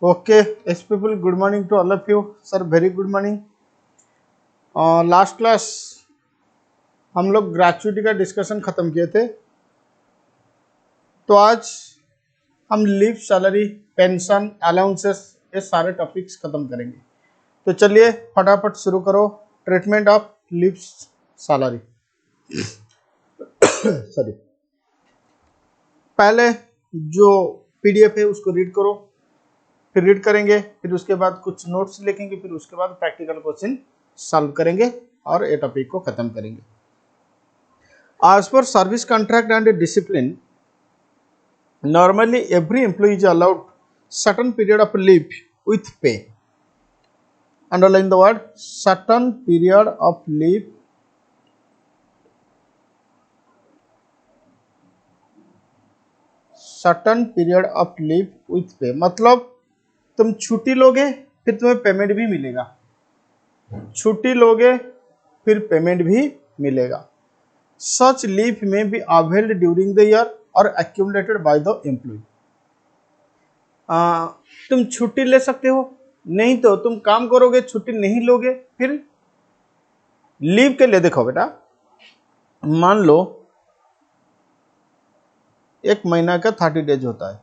Okay yes people, good morning to all of you. Sir very good morning. Last class हम लोग gratuity का discussion खत्म किए थे, तो आज हम लीव सैलरी, पेंशन, अलाउंसेस ये सारे टॉपिक्स खत्म करेंगे। तो चलिए फटाफट शुरू करो। Treatment of leave salary. Sorry, पहले जो पीडीएफ है उसको रीड करो, फिर रीड करेंगे, फिर उसके बाद कुछ नोट्स लिखेंगे, फिर उसके बाद प्रैक्टिकल क्वेश्चन सॉल्व करेंगे और ये टॉपिक को खत्म करेंगे। As per service contract and discipline, normally every employee is allowed certain period of leave with pay. Underline the word certain period of leave with pay। मतलब तुम छुट्टी लोगे फिर तुम्हें पेमेंट भी मिलेगा, छुट्टी लोगे फिर पेमेंट भी मिलेगा। Such leave may be availed during the year or accumulated by the employee। तुम छुट्टी ले सकते हो, नहीं तो तुम काम करोगे, छुट्टी नहीं लोगे, फिर लीव के लिए देखो बेटा, मान लो एक महीना का 30 डेज होता है।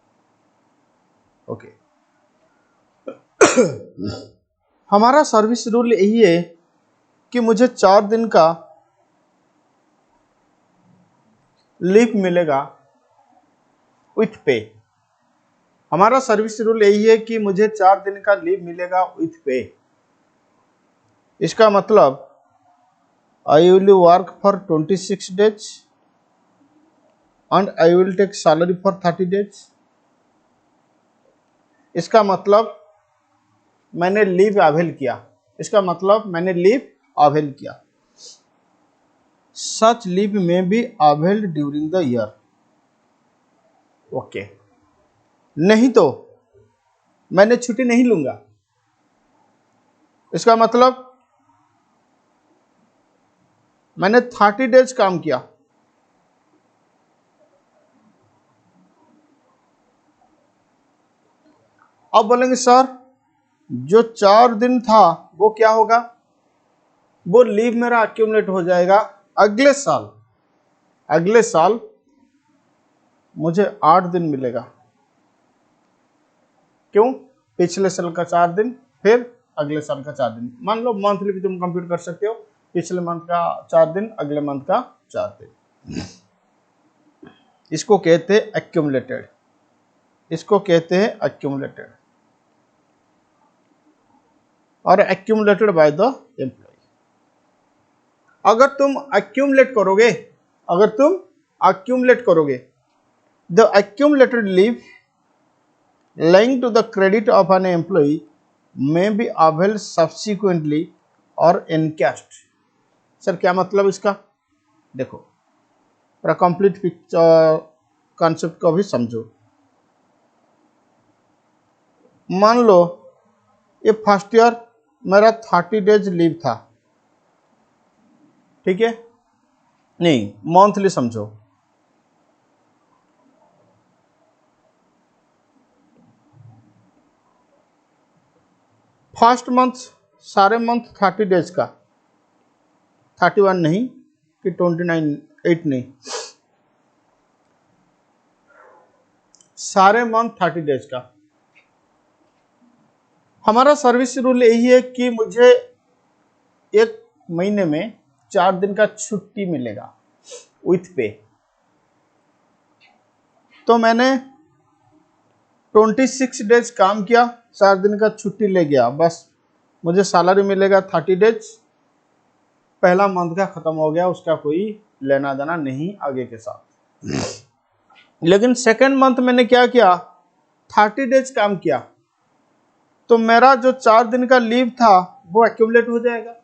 ओके, हमारा सर्विस रूल यही है कि मुझे 4 दिन का लीव मिलेगा विथ पे। हमारा सर्विस रूल यही है कि मुझे 4 दिन का लीव मिलेगा विथ पे। इसका मतलब I will work for 26 days and I will take salary for 30 days. इसका मतलब मैंने लीव अवेल किया, इसका मतलब मैंने लीव अवेल किया। सच लीव में be availed during the year. Okay, नहीं तो मैंने छुट्टी नहीं लूंगा, इसका मतलब मैंने 30 डेज काम किया, अब बोलेंगे सर जो 4 दिन था वो क्या होगा, वो लीव मेरा एक्यूमुलेट हो जाएगा अगले साल। अगले साल मुझे 8 दिन मिलेगा। क्यों? पिछले साल का 4 दिन, फिर अगले साल का 4 दिन। मान लो मंथली भी तुम कंप्यूट कर सकते हो, पिछले मंथ का 4 दिन, अगले मंथ का 4 दिन। इसको कहते हैं एक्यूमुलेटेड, इसको कहते हैं एक्यूमुलेटेड और एक्यूमुलेटेड बाय द एम्प्लॉय। अगर तुम एक्यूमुलेट करोगे, अगर तुम एक्यूमुलेट करोगे, the accumulated leave lying to the credit of an employee may be availed subsequently or encashed। Sir क्या मतलब इसका? देखो पूरा कंप्लीट पिक्चर कॉन्सेप्ट को भी समझो। मान लो ये फर्स्ट ईयर मेरा 30 डेज लीव था, ठीक है? नहीं, मंथली समझो। फर्स्ट मंथ सारे मंथ 30 डेज का, 31 नहीं कि 29, 8 नहीं, सारे मंथ 30 डेज का। हमारा सर्विस रूल यही है कि मुझे एक महीने में 4 दिन का छुट्टी मिलेगा विथ पे। तो मैंने 26 डेज काम किया, 4 दिन का छुट्टी ले गया, बस मुझे सैलरी मिलेगा 30 डेज। पहला मंथ का खत्म हो गया, उसका कोई लेना देना नहीं आगे के साथ। लेकिन सेकेंड मंथ मैंने क्या किया, 30 डेज काम किया, तो मेरा जो 4 दिन का लीव था वो एक्यूमुलेट हो जाएगा।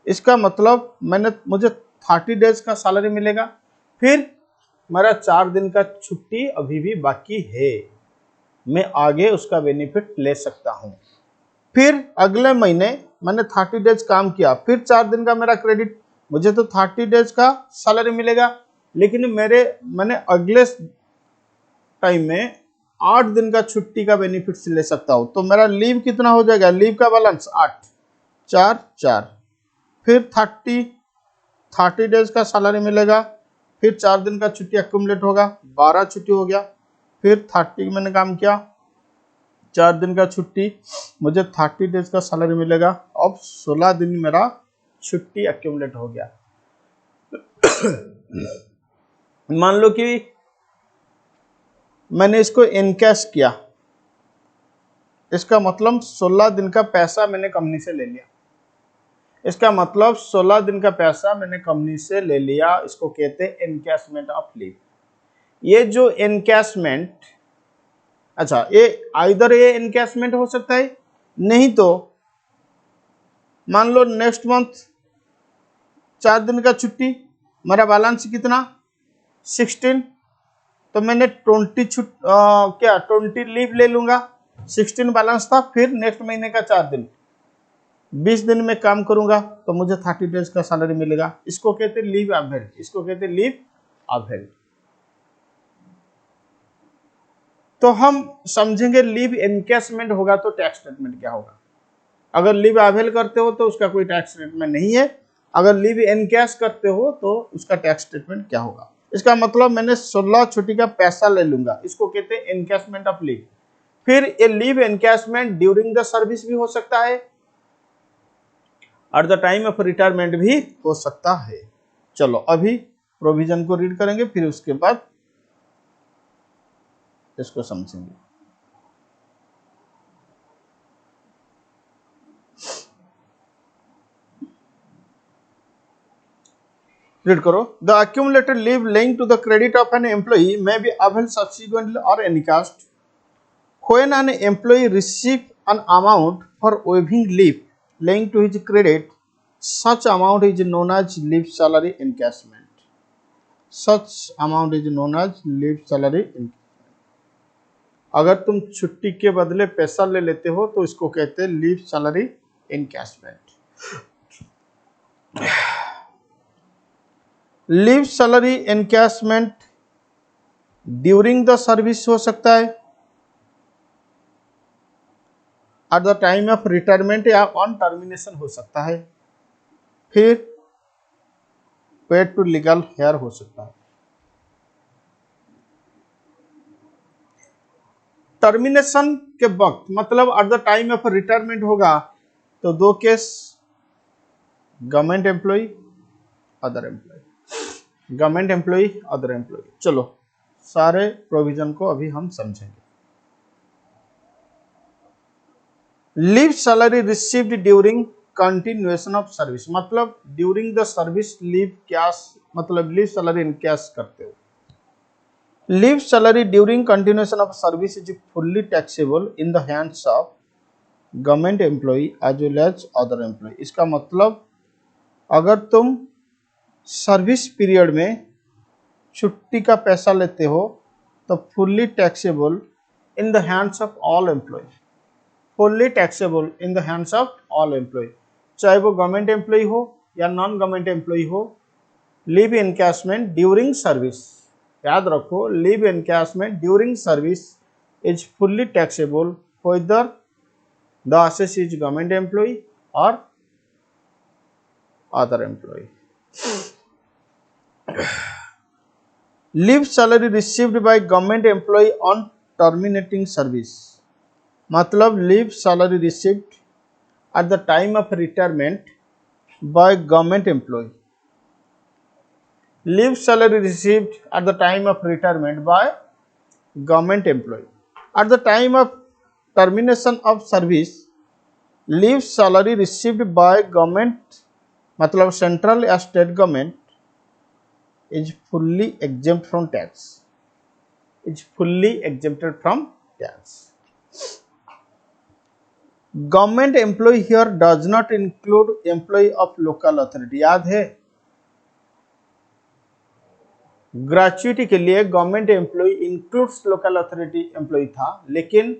इसका मतलब मुझे 30 डेज का सैलरी मिलेगा, फिर मेरा 4 दिन का छुट्टी अभी भी बाकी है, मैं आगे उसका बेनिफिट ले सकता हूं। फिर अगले महीने मैंने 30 डेज काम किया, फिर 4 दिन का मेरा क्रेडिट, मुझे तो 30 डेज का सैलरी मिलेगा, लेकिन मैंने अगले टाइम में 8 दिन का छुट्टी का बेनिफिट्स ले सकता हूं। तो मेरा लीव कितना हो जाएगा, लीव का बैलेंस 8, 4 4, फिर 30 डेज का सैलरी मिलेगा, फिर 4 दिन का छुट्टी एक्यूमुलेट होगा, 12 छुट्टी हो गया, फिर 30 मैंने काम किया, 4 दिन का छुट्टी, मुझे 30 डेज का सैलरी मिलेगा। अब 16 दिन मेरा छुट्टी एक्यूमुलेट हो गया। मान लो कि मैंने इसको इनकैश किया, इसका मतलब 16 दिन का पैसा मैंने कंपनी से ले लिया। इसका मतलब 16 दिन का पैसा मैंने कंपनी से ले लिया, इसको कहते हैं एनकैशमेंट ऑफ लीव। ये जो एनकैशमेंट, अच्छा ये आइदर ये एनकैशमेंट हो सकता है, नहीं तो मान लो नेक्स्ट मंथ 4 दिन का छुट्टी, मेरा बैलेंस कितना 16, तो मैंने 20 लीव ले लूंगा, 16 बैलेंस था, फिर नेक्स्ट महीने का 4 दिन, 20 दिन में काम करूंगा तो मुझे 30 डेज का सैलरी मिलेगा। इसको कहते हैं लीव अवेल्ड, इसको कहते हैं लीव अवेल्ड। तो हम समझेंगे लीव एनकैशमेंट होगा तो टैक्स ट्रीटमेंट क्या होगा। अगर लीव अवेल करते हो तो उसका कोई टैक्स ट्रीटमेंट नहीं है, अगर लीव एनकैश करते हो तो उसका टैक्स ट्रीटमेंट क्या होगा। इसका मतलब मैंने 16 छुट्टी का पैसा ले लूंगा, इसको कहते हैं एनकैशमेंट ऑफ लीव। फिर ये leave encashment during the service भी हो सकता है, at the time of retirement भी हो सकता है। चलो अभी प्रोविजन को रीड करेंगे, फिर उसके बाद इसको समझेंगे। रीड करो। The accumulated leave linked to the credit of an employee may be availed subsequently or encashed when an employee receives an amount for waiving leave linked to his credit. Such amount is known as leave salary encashment. Such amount is known as leave salary encashment. अगर तुम छुट्टी के बदले पैसा ले लेते हो तो इसको कहते हैं leave salary encashment. Leave salary encashment during the service हो सकता है, at the time of retirement या ऑन टर्मिनेशन हो सकता है, फिर पेड टू लीगल हेयर हो सकता है। टर्मिनेशन के वक्त मतलब at the time of retirement होगा तो दो case, government employee, other employee, government employee, other employee. चलो सारे प्रोविजन को अभी हम समझेंगे। Leave salary received during continuation of service, मतलब during the service leave cash, मतलब लीव सैलरी इन कैश करते हो। Leave salary during continuation of service is fully taxable in the hands of government employee as well as other employee. इसका मतलब अगर तुम service period में छुट्टी का पैसा लेते हो तो fully taxable in the hands of all employee, fully taxable in the hands of all employee, चाहे वो गवर्नमेंट एम्प्लॉय हो या नॉन गवर्नमेंट एम्प्लॉय हो। लीव एनकैशमेंट ड्यूरिंग सर्विस, याद रखो, leave encashment during service is fully taxable whether the assessee is government employee और other employee. Leave salary received by government employee on terminating service, मतलब leave salary received at the time of retirement by government employ. Leave salary received at the time of retirement by government employ. At the time of termination of service, leave salary received by government, मतलब central या state government, is fully exempt from tax, is fully exempted from tax. Government employee here does not include employee of local authority। याद है gratuity के लिए government employee includes local authority employee था, लेकिन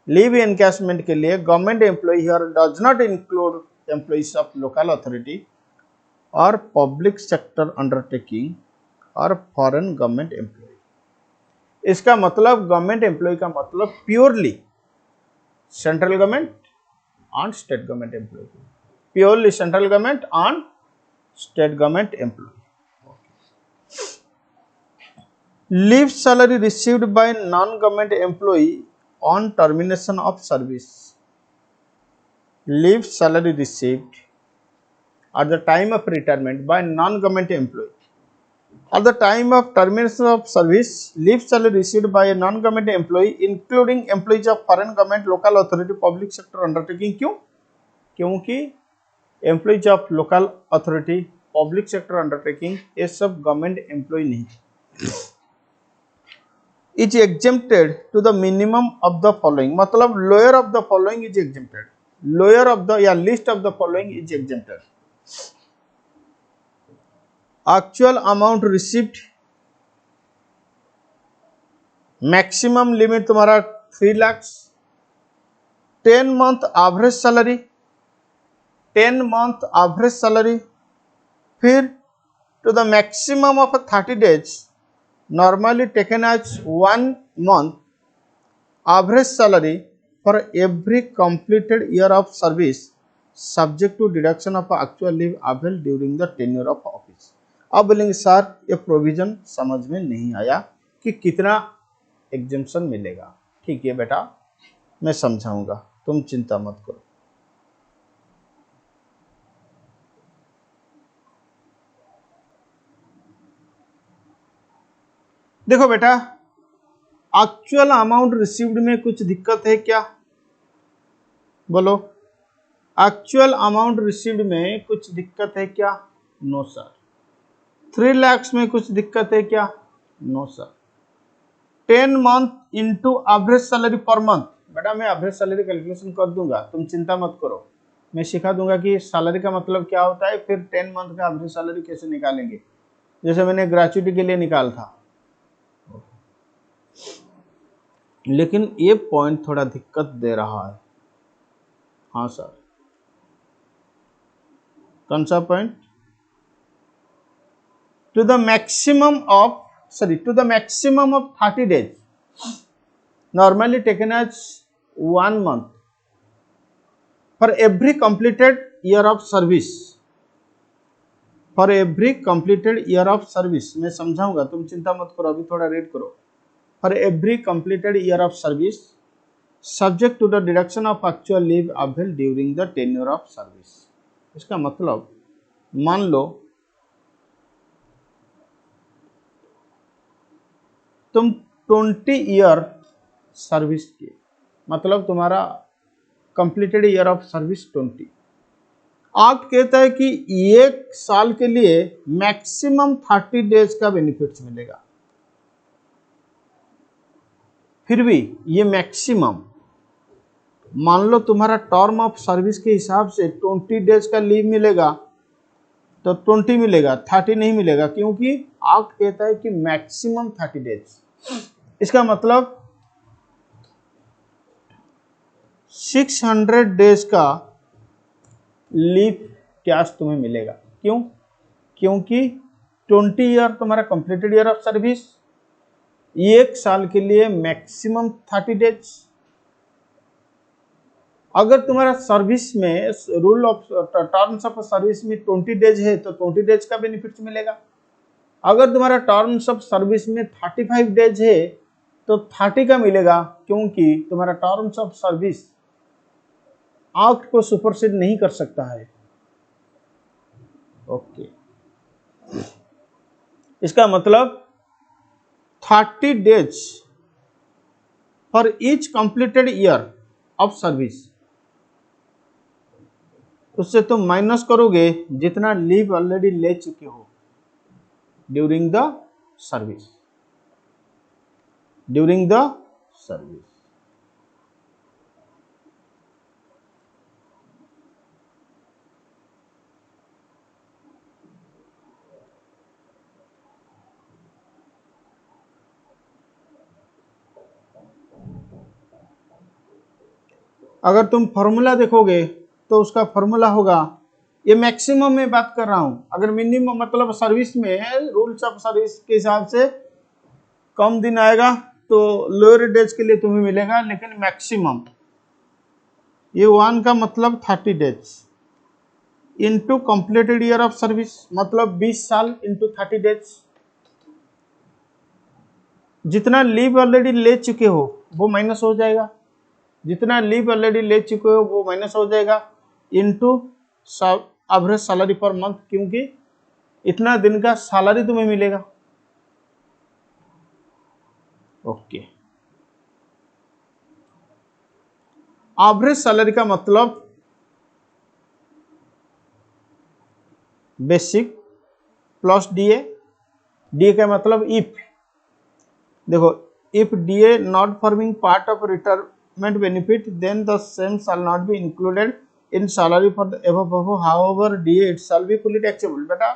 leave encashment के लिए government employee here does not include employees of local authority और public sector undertaking और फॉरेन गवर्नमेंट एम्प्लॉय। इसका मतलब गवर्नमेंट एम्प्लॉय का मतलब प्योरली सेंट्रल गवर्नमेंट और state government employee, purely central government और state government employ. Leave salary received by non government employee on termination of service, leave salary received at the time of retirement by non-government employee. At the time of termination of service, leave salary received by a non-government employee, including employees of foreign government, local authority, public sector undertaking. क्यों? क्योंकि employees of local authority, public sector undertaking ये सब government employee नहीं, is exempted to the minimum of the following. मतलब lower of the following is exempted, lower of the या list of the following is exempted. Actual amount received, maximum limit तुम्हारा 3 lakh, 10 month average salary, 10 month average salary, फिर to the maximum of 30 days normally taken as 1 month average salary for every completed year of service subject to deduction of actual leave avail during the tenure of office. अब बोलेंगे sir ये provision समझ में नहीं आया कि कितना exemption मिलेगा। ठीक है बेटा, मैं समझाऊंगा, तुम चिंता मत करो। देखो बेटा, एक्चुअल अमाउंट रिसीव्ड में कुछ दिक्कत है क्या? बोलो, एक्चुअल अमाउंट रिसीव्ड में कुछ दिक्कत है क्या? No sir. 3 लाख में कुछ दिक्कत है क्या? No sir. 10 month into average salary per month, बेटा मैं एवरेज सैलरी कैलकुलेशन कर दूंगा, तुम चिंता मत करो, मैं सिखा दूंगा कि सैलरी का मतलब क्या होता है, फिर 10 मंथ का एवरेज सैलरी कैसे निकालेंगे, जैसे मैंने ग्रेचुइटी के लिए निकाल था। लेकिन ये पॉइंट थोड़ा दिक्कत दे रहा है। हाँ सर, कौन सा point? to the maximum of 30 days normally taken as 1 month for every completed year of service, for every completed year of service, मैं समझाऊंगा, तुम चिंता मत करो, अभी थोड़ा रेड करो। for every completed year of service subject to the deduction of actual leave availed during the tenure of service। इसका मतलब मान लो तुम 20 ईयर सर्विस किए, मतलब तुम्हारा completed year of service 20। Act कहता है कि 1 साल के लिए मैक्सिमम 30 डेज का बेनिफिट्स मिलेगा। फिर भी ये मैक्सिमम, मान लो तुम्हारा टर्म ऑफ सर्विस के हिसाब से 20 डेज का लीव मिलेगा तो 20 मिलेगा, 30 नहीं मिलेगा, क्योंकि एक्ट कहता है कि मैक्सिमम 30 डेज। इसका मतलब 600 डेज का लीव कैश तुम्हें मिलेगा। क्यों? क्योंकि 20 ईयर तुम्हारा कंप्लीटेड ईयर ऑफ सर्विस, 1 साल के लिए मैक्सिमम 30 डेज। अगर तुम्हारा सर्विस में rule of terms of service में 20 डेज है तो 20 डेज का बेनिफिट मिलेगा। अगर तुम्हारा टर्म्स ऑफ सर्विस में 35 डेज है तो 30 का मिलेगा, क्योंकि तुम्हारा टर्म्स ऑफ सर्विस एक्ट को सुपरसीड नहीं कर सकता है। ओके, इसका मतलब 30 days for each completed year of service, उससे तुम माइनस करोगे जितना लीव ऑलरेडी ले चुके हो during the service, during the service. अगर तुम फॉर्मूला देखोगे तो उसका फॉर्मूला होगा, ये मैक्सिमम में बात कर रहा हूं, अगर मिनिमम मतलब सर्विस में रूल्स ऑफ सर्विस के हिसाब से कम दिन आएगा तो लोअर डेज के लिए तुम्हें मिलेगा, लेकिन मैक्सिमम ये 1 का मतलब 30 days into completed year of service, मतलब 20 साल इंटू 30 डेज। जितना लीव ऑलरेडी ले चुके हो वो माइनस हो जाएगा, जितना लीव ऑलरेडी ले चुके हो वो माइनस हो जाएगा, into average salary per month, क्योंकि इतना दिन का सैलरी तुम्हें मिलेगा। ओके, एवरेज सैलरी का मतलब बेसिक प्लस डीए, डीए का मतलब इफ, देखो if DA not forming part of retirement benefit then the same shall not be included in salary for the above, however DA it shall be fully taxable. बेटा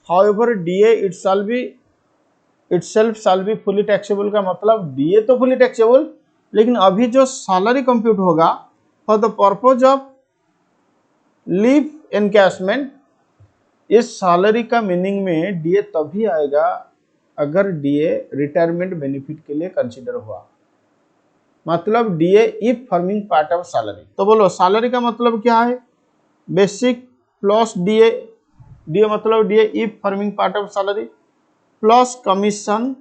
however DA it shall be itself shall be fully taxable का मतलब DA तो fully taxable, लेकिन अभी जो salary compute होगा for the purpose of leave encashment, इस salary का मीनिंग में डीए तभी आएगा अगर डीए रिटायरमेंट बेनिफिट के लिए कंसीडर हुआ, मतलब DA if forming part of salary. तो बोलो सैलरी का मतलब क्या है? बेसिक प्लस डीए, डीए मतलब DA if forming part of salary plus commission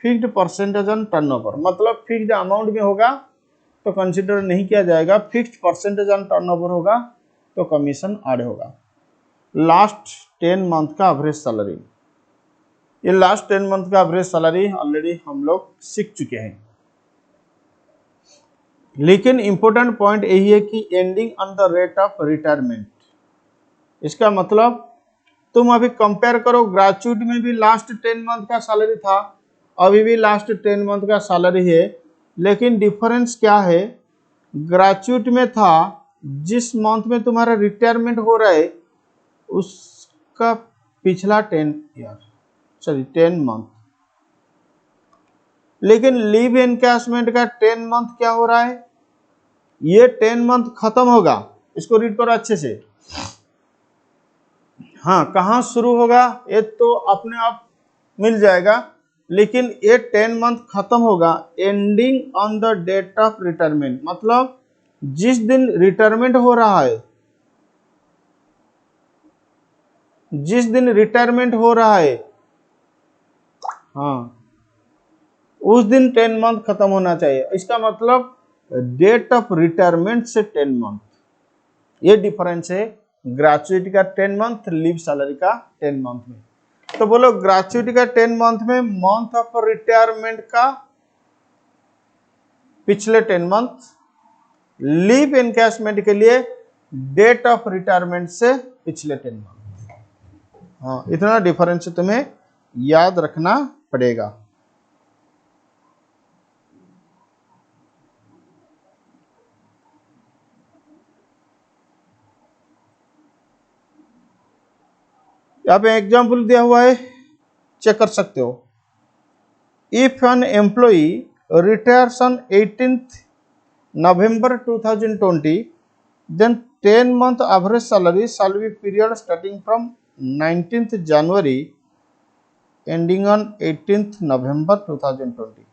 fixed percentage on turnover, मतलब फिक्स्ड अमाउंट में होगा तो कंसीडर नहीं किया जाएगा, फिक्स्ड परसेंटेज ऑन टर्नओवर होगा तो कमीशन ऐड होगा। लास्ट 10 मंथ का एवरेज सैलरी, ये लास्ट 10 मंथ का एवरेज सैलरी ऑलरेडी हम लोग सीख चुके हैं, लेकिन इंपॉर्टेंट पॉइंट यही है कि ending on the rate of retirement. इसका मतलब तुम अभी कंपेयर करो, ग्रेजुएट में भी लास्ट 10 मंथ का सैलरी था, अभी भी लास्ट 10 मंथ का सैलरी है, लेकिन डिफरेंस क्या है? ग्रेजुएट में था जिस मंथ में तुम्हारा रिटायरमेंट हो रहा है उसका पिछला 10 मंथ, लेकिन लीव एनकैशमेंट का 10 मंथ क्या हो रहा है? ये 10 मंथ खत्म होगा, इसको रीड करो अच्छे से। हाँ, कहाँ शुरू होगा ये तो अपने आप मिल जाएगा, लेकिन ये 10 मंथ खत्म होगा ending on the date of retirement, मतलब जिस दिन रिटायरमेंट हो रहा है, जिस दिन रिटायरमेंट हो रहा है, हाँ उस दिन 10 मंथ खत्म होना चाहिए। इसका मतलब डेट ऑफ रिटायरमेंट से 10 मंथ, ये डिफरेंस है ग्रेजुएटी का 10 मंथ, लीव सैलरी का 10 मंथ में। तो बोलो ग्रेजुएटी का 10 मंथ में मंथ ऑफ रिटायरमेंट का पिछले 10 मंथ, लीव एनकैशमेंट के लिए डेट ऑफ रिटायरमेंट से पिछले 10 मंथ। हाँ, इतना डिफरेंस तुम्हें याद रखना पड़ेगा। यहाँ पे एग्जाम्पल दिया हुआ है, चेक कर सकते हो। If an employee retires on 18th November 2020, then 10 month average salary shall be period starting from 19th January ending on 18th November 2020।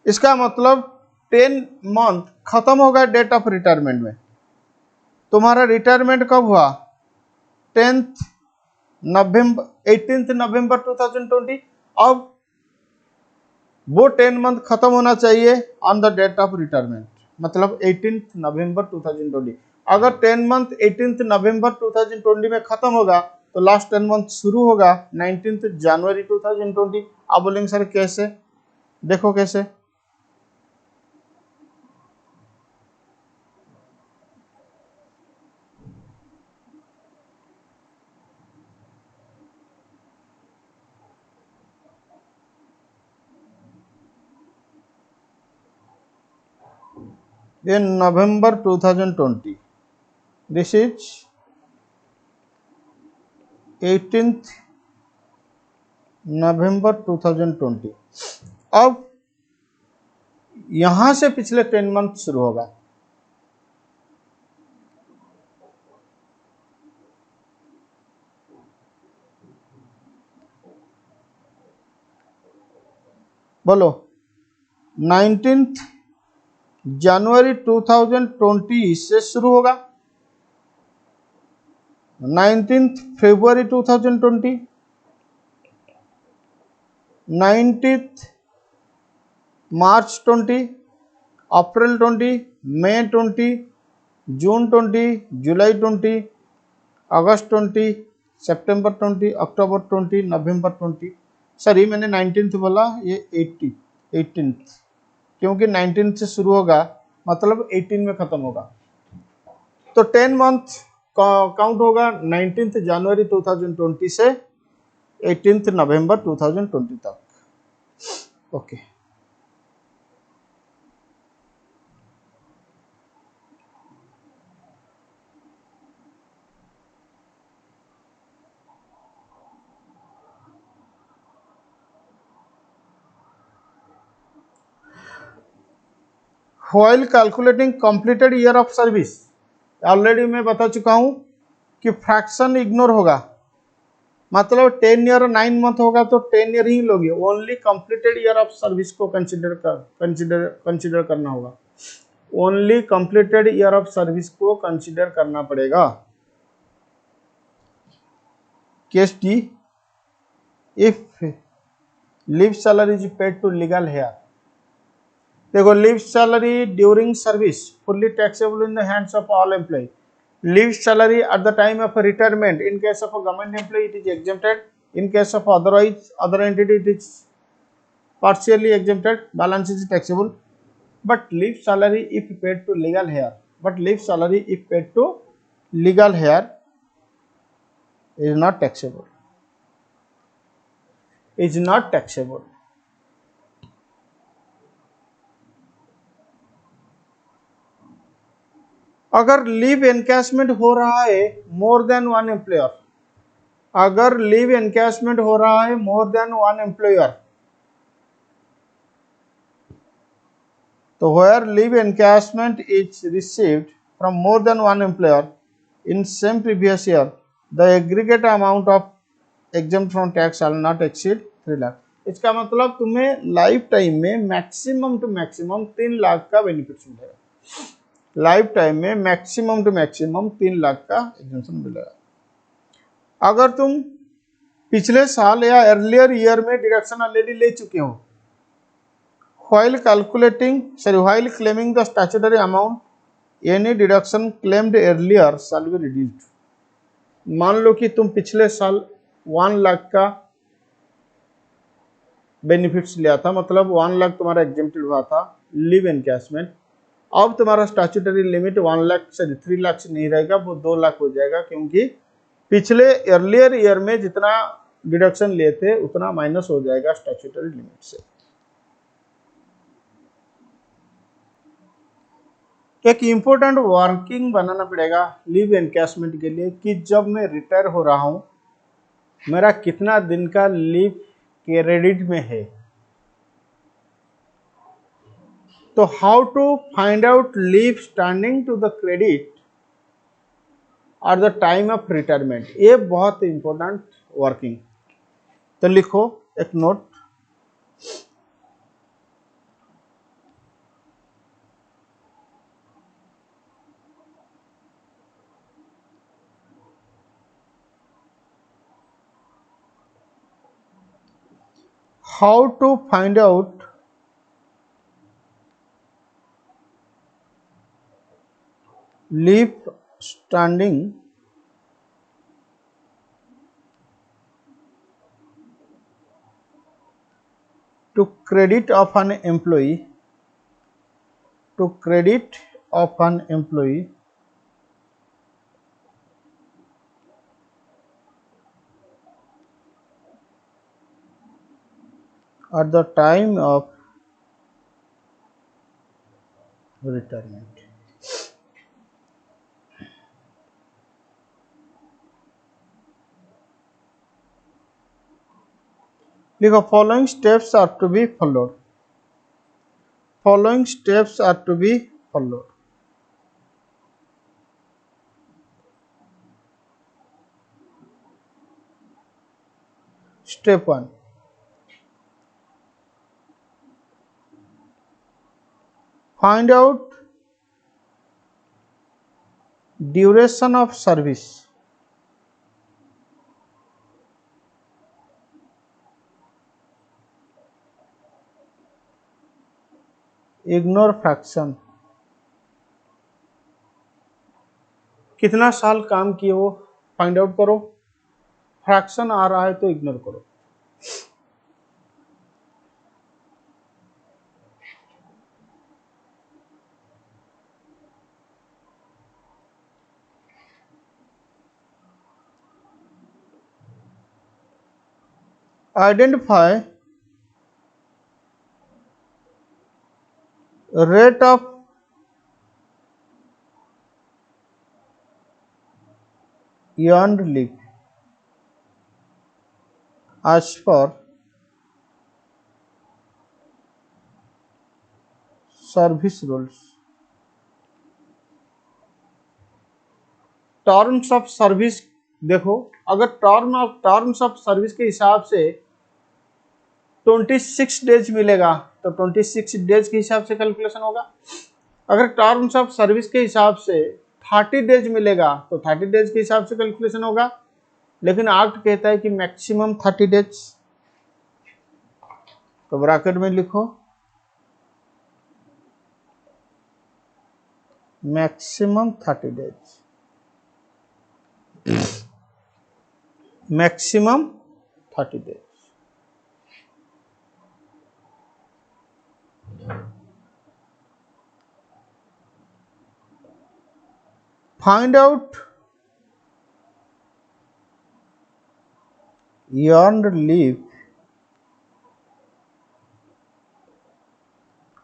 इसका मतलब 10 मंथ खत्म होगा डेट ऑफ रिटायरमेंट में। तुम्हारा रिटायरमेंट कब हुआ? 18th November 2020। अब वो 10 मंथ खत्म होना चाहिए on the date of retirement, मतलब 18th November 2020। अगर 10 मंथ 18th November 2020 में खत्म होगा तो लास्ट 10 मंथ शुरू होगा 19th January 2020। आप बोलेंगे सर कैसे? देखो कैसे। in November 2020, this is 18th November 2020। अब यहां से पिछले 10 मंथ शुरू होगा, बोलो 19 जनवरी 2020 से शुरू होगा, 19 फरवरी 2020, 19 मार्च 20, अप्रैल 20, मई 20, जून 20, जुलाई 20, अगस्त 20, सितंबर 20, अक्टूबर 20, नवंबर 20। सॉरी मैंने 19 बोला, ये 18 क्योंकि 19 से शुरू होगा मतलब 18 में खत्म होगा। तो 10 मंथ काउंट होगा 19 जनवरी 2020 से 18 नवंबर 2020 तक। Okay while calculating completed year of service, already मैं बता चुका हूं कि फ्रैक्शन इग्नोर होगा, मतलब 10 ईयर 9 मंथ होगा तो 10 ईयर ही लोगे, only completed year of service को कंसिडर करना होगा, only completed year of service को कंसिडर करना पड़ेगा। Case D, if leave salary is paid to legal heir, देखो leave salary during service fully taxable in the hands of all employee, leave salary at the time of retirement in case of a government employee it is exempted, in case of otherwise other entity it is partially exempted, balance is taxable, but leave salary if paid to legal hair, but leave salary if paid to legal hair is not taxable, is not taxable। अगर leave encashment हो रहा है more than one employer, अगर leave encashment हो रहा है more than one employer, तो where leave encashment is received from more than one employer in same previous year, the aggregate amount of exempt from tax shall not exceed 3 lakh. इसका मतलब तुम्हें life time में maximum to maximum 3 lakh का benefit मिलेगा, life time में maximum to maximum 3 lakh का exemption मिलेगा। अगर तुम पिछले साल या अर्लियर ईयर में डिडक्शन ऑलरेडी ले चुके हो, while claiming the statutory amount, any deduction claimed earlier shall be reduced। मान लो कि तुम पिछले साल 1 लाख का बेनिफिट्स लिया था, मतलब 1 लाख तुम्हारा एग्जेम्प्टेड हुआ था लीव एनकैशमेंट, अब तुम्हारा स्टैट्यूटरी लिमिट 1 लाख से 3 लाख से नहीं रहेगा, वो 2 लाख हो जाएगा, क्योंकि पिछले अर्लियर ईयर में जितना डिडक्शन लिए थे उतना माइनस हो जाएगा स्टैट्यूटरी लिमिट से। एक इम्पोर्टेंट वर्किंग बनाना पड़ेगा लीव एनकैशमेंट के लिए कि जब मैं रिटायर हो रहा हूं मेरा कितना दिन का लीव क्रेडिट में है। तो how to find out leave standing to the credit at the time of retirement, ये बहुत इंपॉर्टेंट वर्किंग। तो लिखो एक note, how to find out leave standing to credit of an employee, to credit of an employee at the time of retirement। देखो following steps are to be followed, following steps are to be followed। Step 1, find out duration of service. Ignore fraction, कितना साल काम किए वो find out करो। Fraction आ रहा है तो इग्नोर करो। Identify rate of earned leave as per service rules. Terms of service देखो, अगर टर्म्स ऑफ सर्विस के हिसाब से 26 डेज मिलेगा तो 26 डेज के हिसाब से कैलकुलेशन होगा। अगर टर्म्स ऑफ सर्विस के हिसाब से 30 डेज मिलेगा तो 30 डेज के हिसाब से कैलकुलेशन होगा। लेकिन एक्ट कहता है कि मैक्सिमम 30 डेज, तो ब्रैकेट में लिखो maximum 30 days, maximum 30 days. Find out earned leave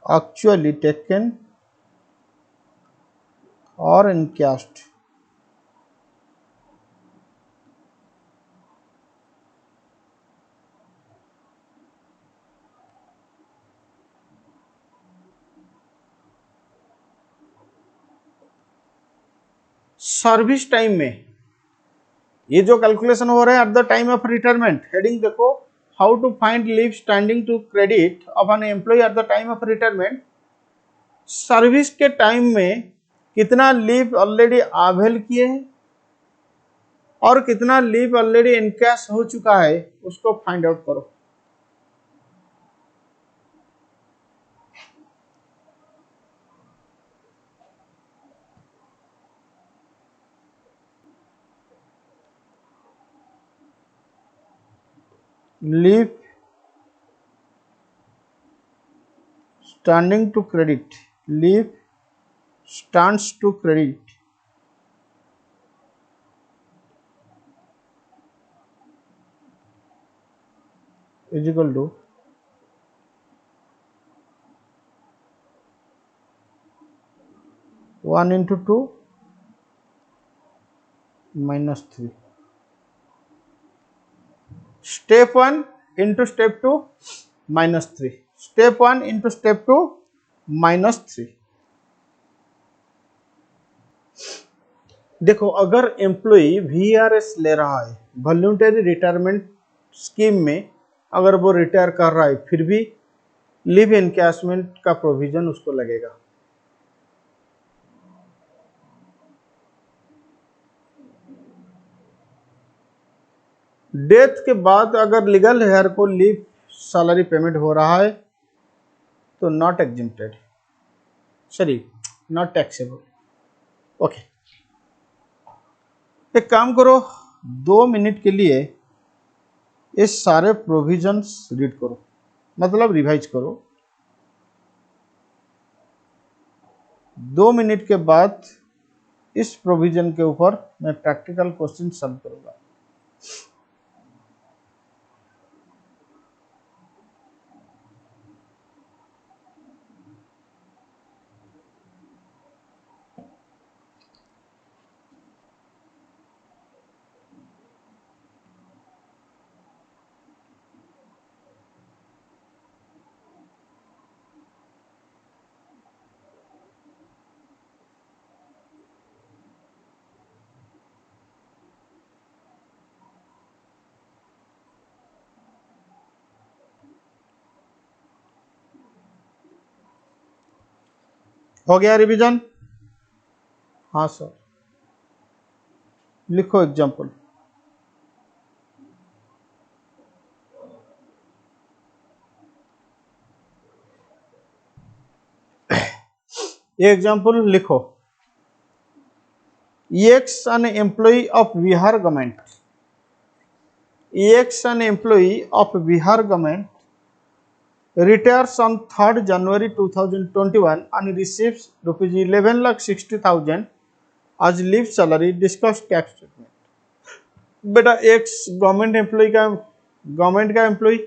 actually taken or encashed। Service time में ये जो कैलकुलेशन हो रहा है at the time of retirement, heading देखो, how to find leave standing to credit of an employee at the time of retirement. Service के time में कितना लीव ऑलरेडी अवेल किए हैं और कितना लीव ऑलरेडी इनकैश हो चुका है, उसको फाइंड आउट करो। Leave standing to credit, leave stands to credit is equal to 1 into 2 minus 3। Step 1 into step 2 minus 3, step 1 into step 2 minus 3। देखो, अगर एम्प्लॉय VRS ले रहा है, वॉलंटरी रिटायरमेंट स्कीम में अगर वो रिटायर कर रहा है, फिर भी लीव एनकैशमेंट का प्रोविजन उसको लगेगा। डेथ के बाद अगर लीगल हेयर को लीव सैलरी पेमेंट हो रहा है तो not exempted, sorry not taxable. Okay, एक काम करो, 2 मिनट के लिए ये सारे प्रोविजंस रीड करो, मतलब रिवाइज करो। 2 मिनट के बाद इस प्रोविजन के ऊपर मैं प्रैक्टिकल क्वेश्चन सॉल्व करूंगा। हो गया रिवीजन? हाँ सर, लिखो एग्जाम्पल। ये एग्जाम्पल लिखो। EX an employee of Bihar government. EX an employee of Bihar government retires on 3rd January 2021 and receives rupees 11,60,000 as leave salary. Discuss tax statement. बेटा ex government का employ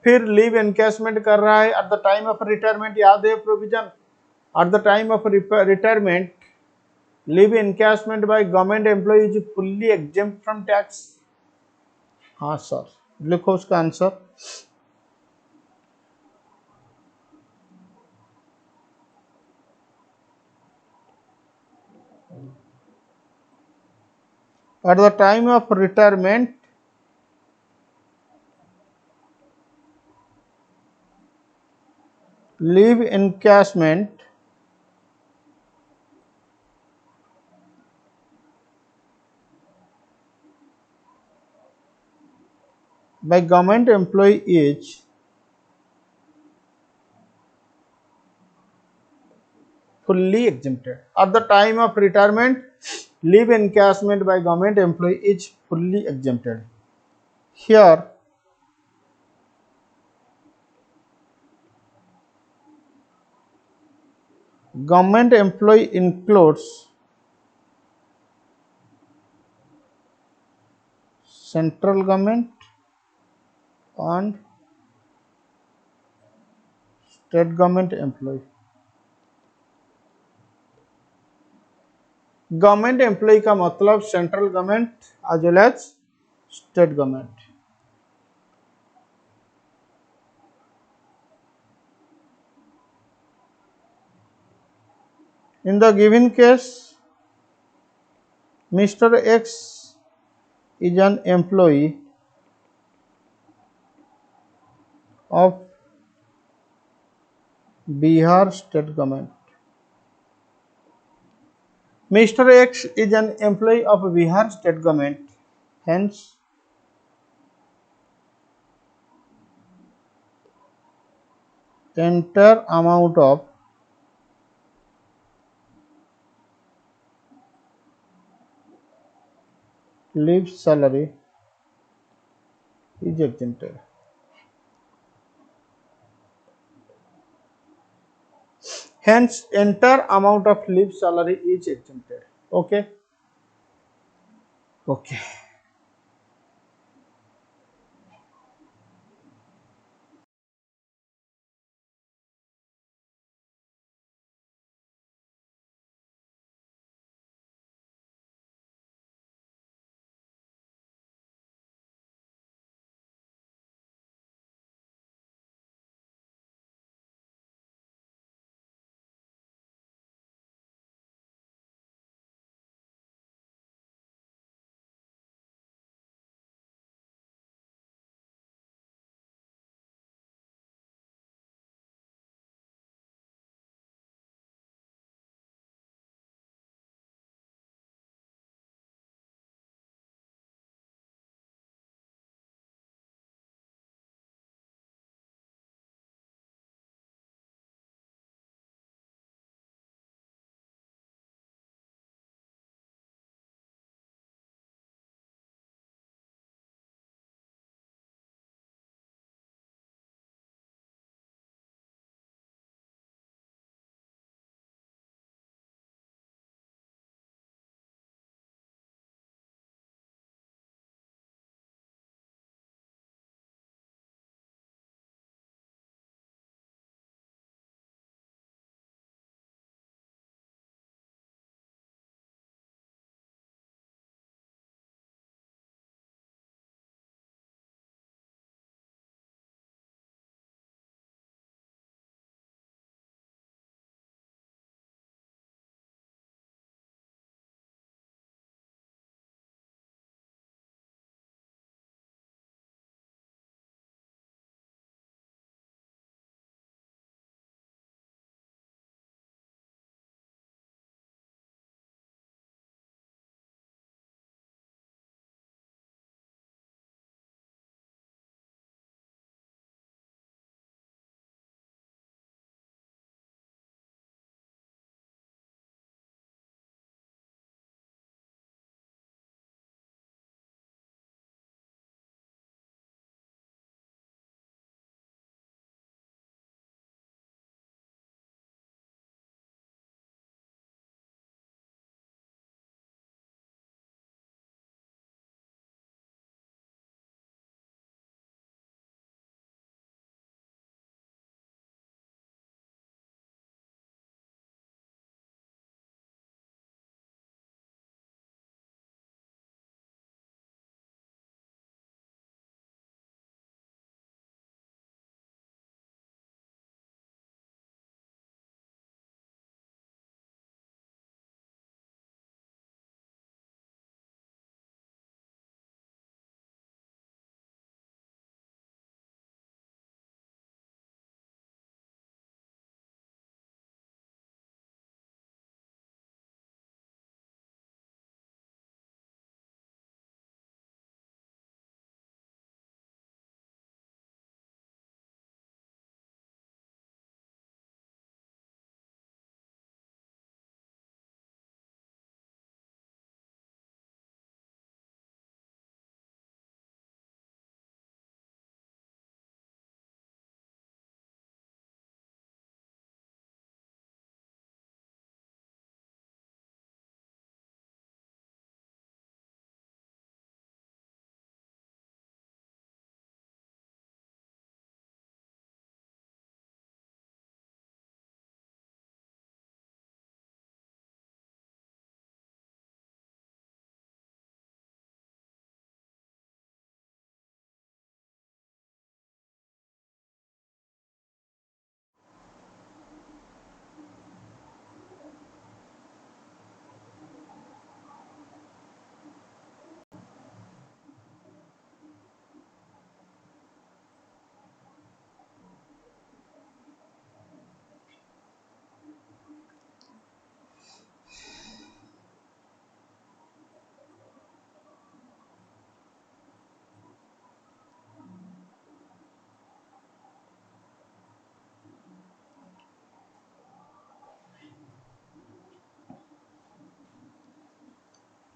फिर leave encashment कर रहा है at the time of retirement. याद है provision, at the time of retirement leave encashment by government employ is fully exempt from tax. हाँ sir, लिखो उसका answer. At the time of retirement, leave encashment by government employee is fully exempted. At the time of retirement, leave encashment by government employee is fully exempted. Here, government employee includes central government and state government employee. Government employ का मतलब central government as well as state government. In the given case, Mr. X is an employee of Bihar state government. Mr. X is an employee of Bihar state government. Hence, entire amount of leave salary is exempted. Hence, entire amount of leave salary is exempted. Okay. Okay.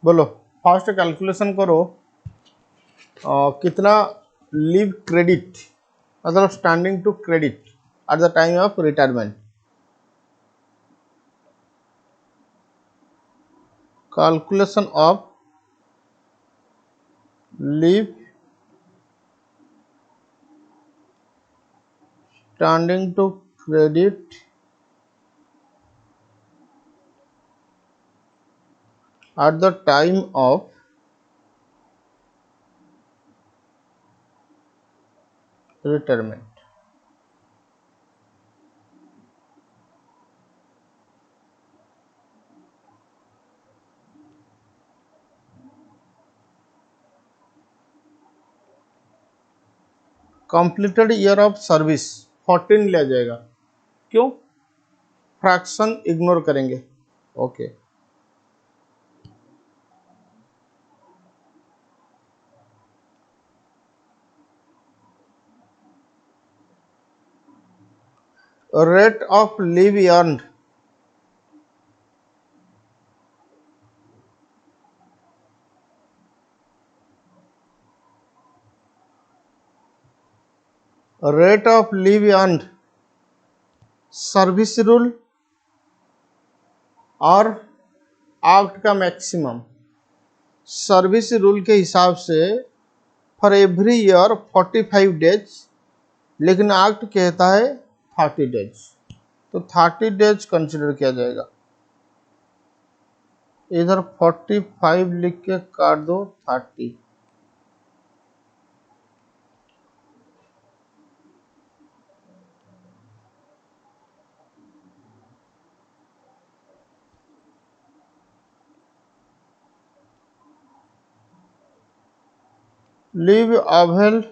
बोलो fast calculation करो। कितना leave credit मतलब standing to credit at the time of retirement. Calculation of leave standing to credit at the time of retirement। Completed year of service 14 लिया जाएगा, क्यों? Fraction ignore करेंगे। Okay rate of leave earned rate of leave earned service rule और act का maximum. Service rule के हिसाब से for every year 45 days, लेकिन एक्ट कहता है 30 डेज, तो 30 डेज कंसिडर किया जाएगा। इधर 45 लिख के काट दो 30। Leave avail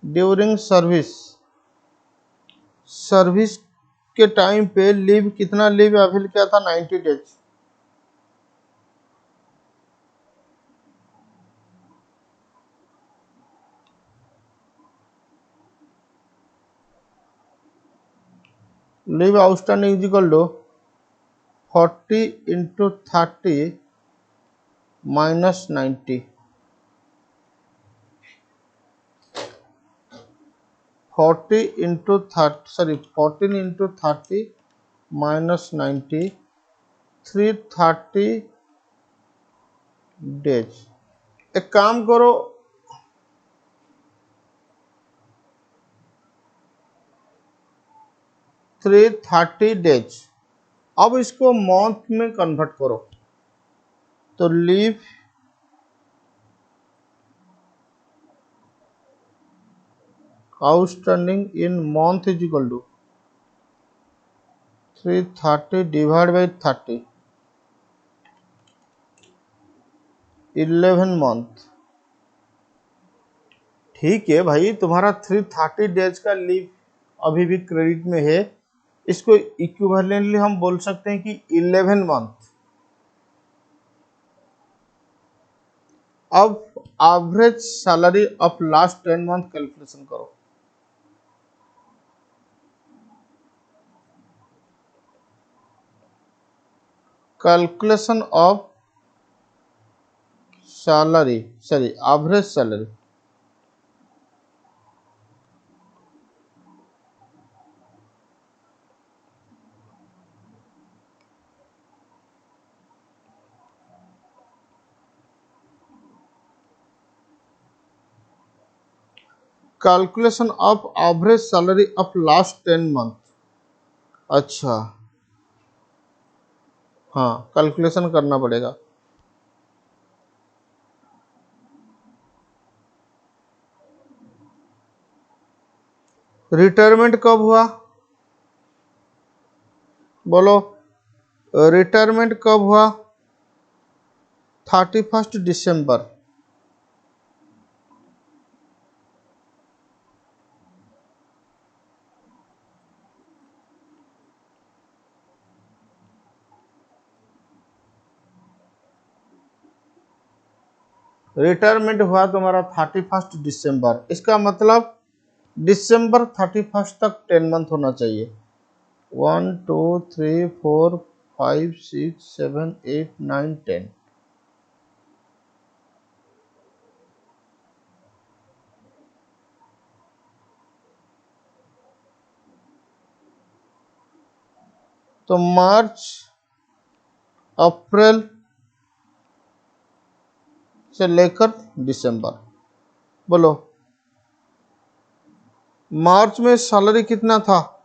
during service, service के टाइम पे लीव कितना लीव अवेल किया था? 90 days. Leave outstanding is equal to 40 into 30 minus 90। 40 into 30 sorry 14 into 30 minus 90 330 days. एक काम करो, थ्री 30 डेज, अब इसको मंथ में कन्वर्ट करो तो leave outstanding in month is equal to 330 divide by 30, 11 month. ठीक है भाई, तुम्हारा 330 डेज का लीव अभी भी क्रेडिट में है, इसको इक्विवेलेंटली हम बोल सकते हैं कि 11 मंथ। अब average salary of last 10 month calculation करो। Calculation of salary sorry average salary, calculation of average salary of last 10 month. अच्छा हाँ, कैलकुलेशन करना पड़ेगा। रिटायरमेंट कब हुआ? बोलो, रिटायरमेंट कब हुआ? 31 दिसंबर। रिटायरमेंट हुआ तुम्हारा 31 दिसंबर, इसका मतलब दिसंबर 31 तक 10 मंथ होना चाहिए। 1 2 3 4 5, 6, 7, 8, 9, 10। तो मार्च अप्रैल से लेकर दिसंबर, बोलो मार्च में सैलरी कितना था?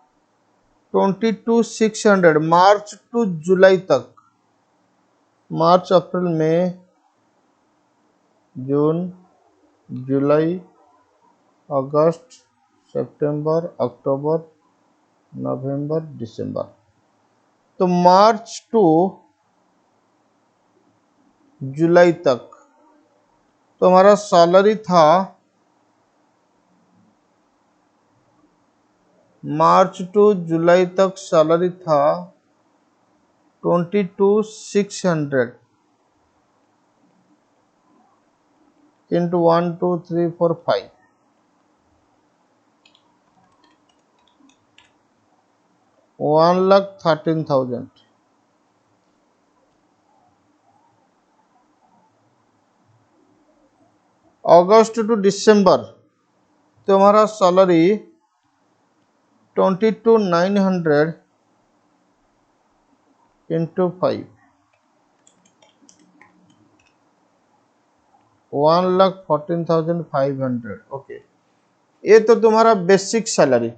22,600। मार्च टू जुलाई तक, मार्च अप्रैल मई जून जुलाई अगस्त सितंबर अक्टूबर नवंबर दिसंबर। तो मार्च टू जुलाई तक तो हमारा सैलरी था, मार्च टू जुलाई तक सैलरी था 22,600 इंटू 1 2 3 4 5, 1,13,000। अगस्त टू दिसंबर तो हमारा सैलरी 22,900 इंटू 5, 1,14,500। ओके, ये तो तुम्हारा बेसिक सैलरी।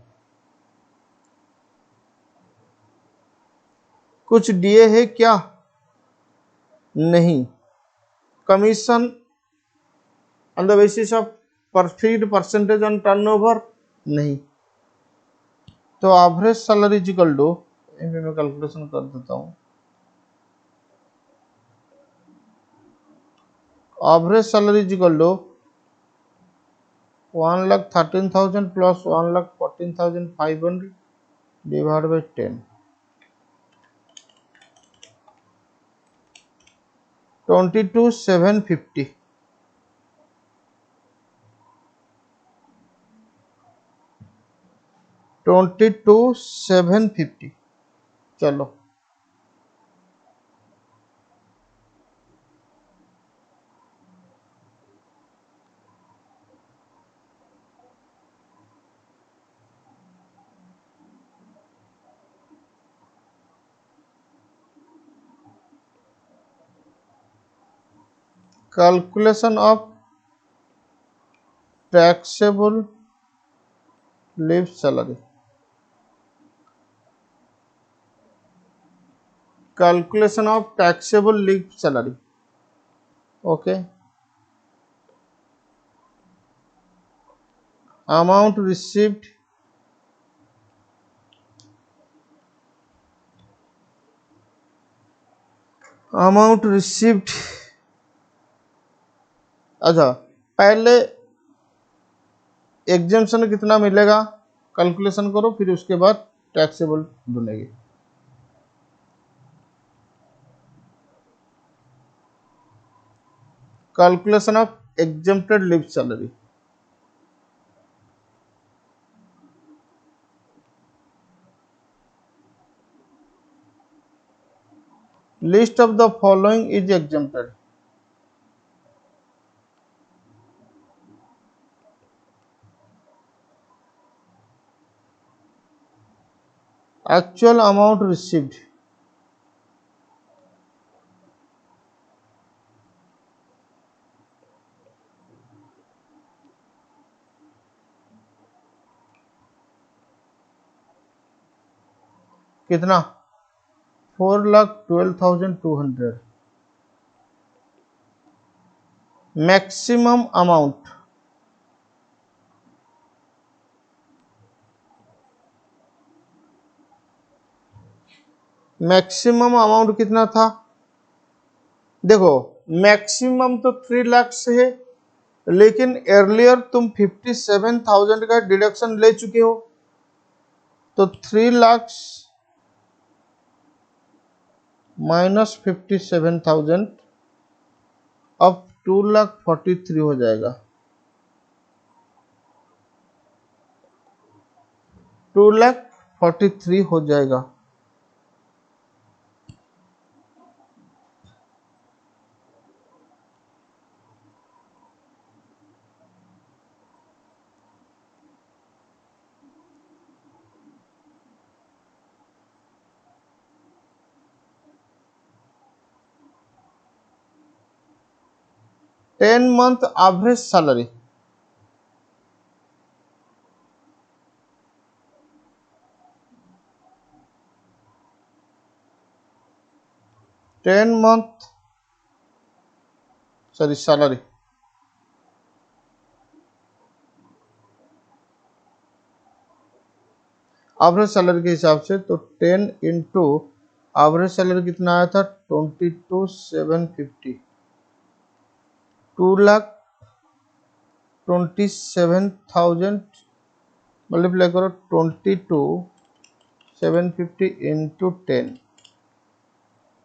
कुछ दिए है क्या? नहीं। Commission on the basis of perfect percentage on turnover? नहीं। तो एवरेज सैलरी इक्वल टू, मैं कैलकुलेशन कर देता हूँ। Average salary equal to 1,13,000 plus 1,14,500 divide by 10, 22,750। 22,750। चलो calculation of taxable leave salary. Calculation of taxable leave salary. Okay, amount received अच्छा, पहले exemption कितना मिलेगा कैलकुलेशन करो, फिर उसके बाद टैक्सेबल ढूंढेंगे। Calculation of exempted leave salary. List of the following is exempted. Actual amount received, कितना? 4,12,200। मैक्सिमम अमाउंट, मैक्सिमम अमाउंट कितना था? देखो मैक्सिमम तो 3 लाख से है, लेकिन अर्लियर तुम 57,000 का डिडक्शन ले चुके हो, तो 3 लाख माइनस 57,000, अब 2,43,000 हो जाएगा। 2,43,000 हो जाएगा। 10 month average salary. salary average salary के हिसाब से, तो 10 इंटू एवरेज सैलरी कितना आया था 22,750, 2,27,000 मल्टीप्लाई करो 22,750 इंटू 10,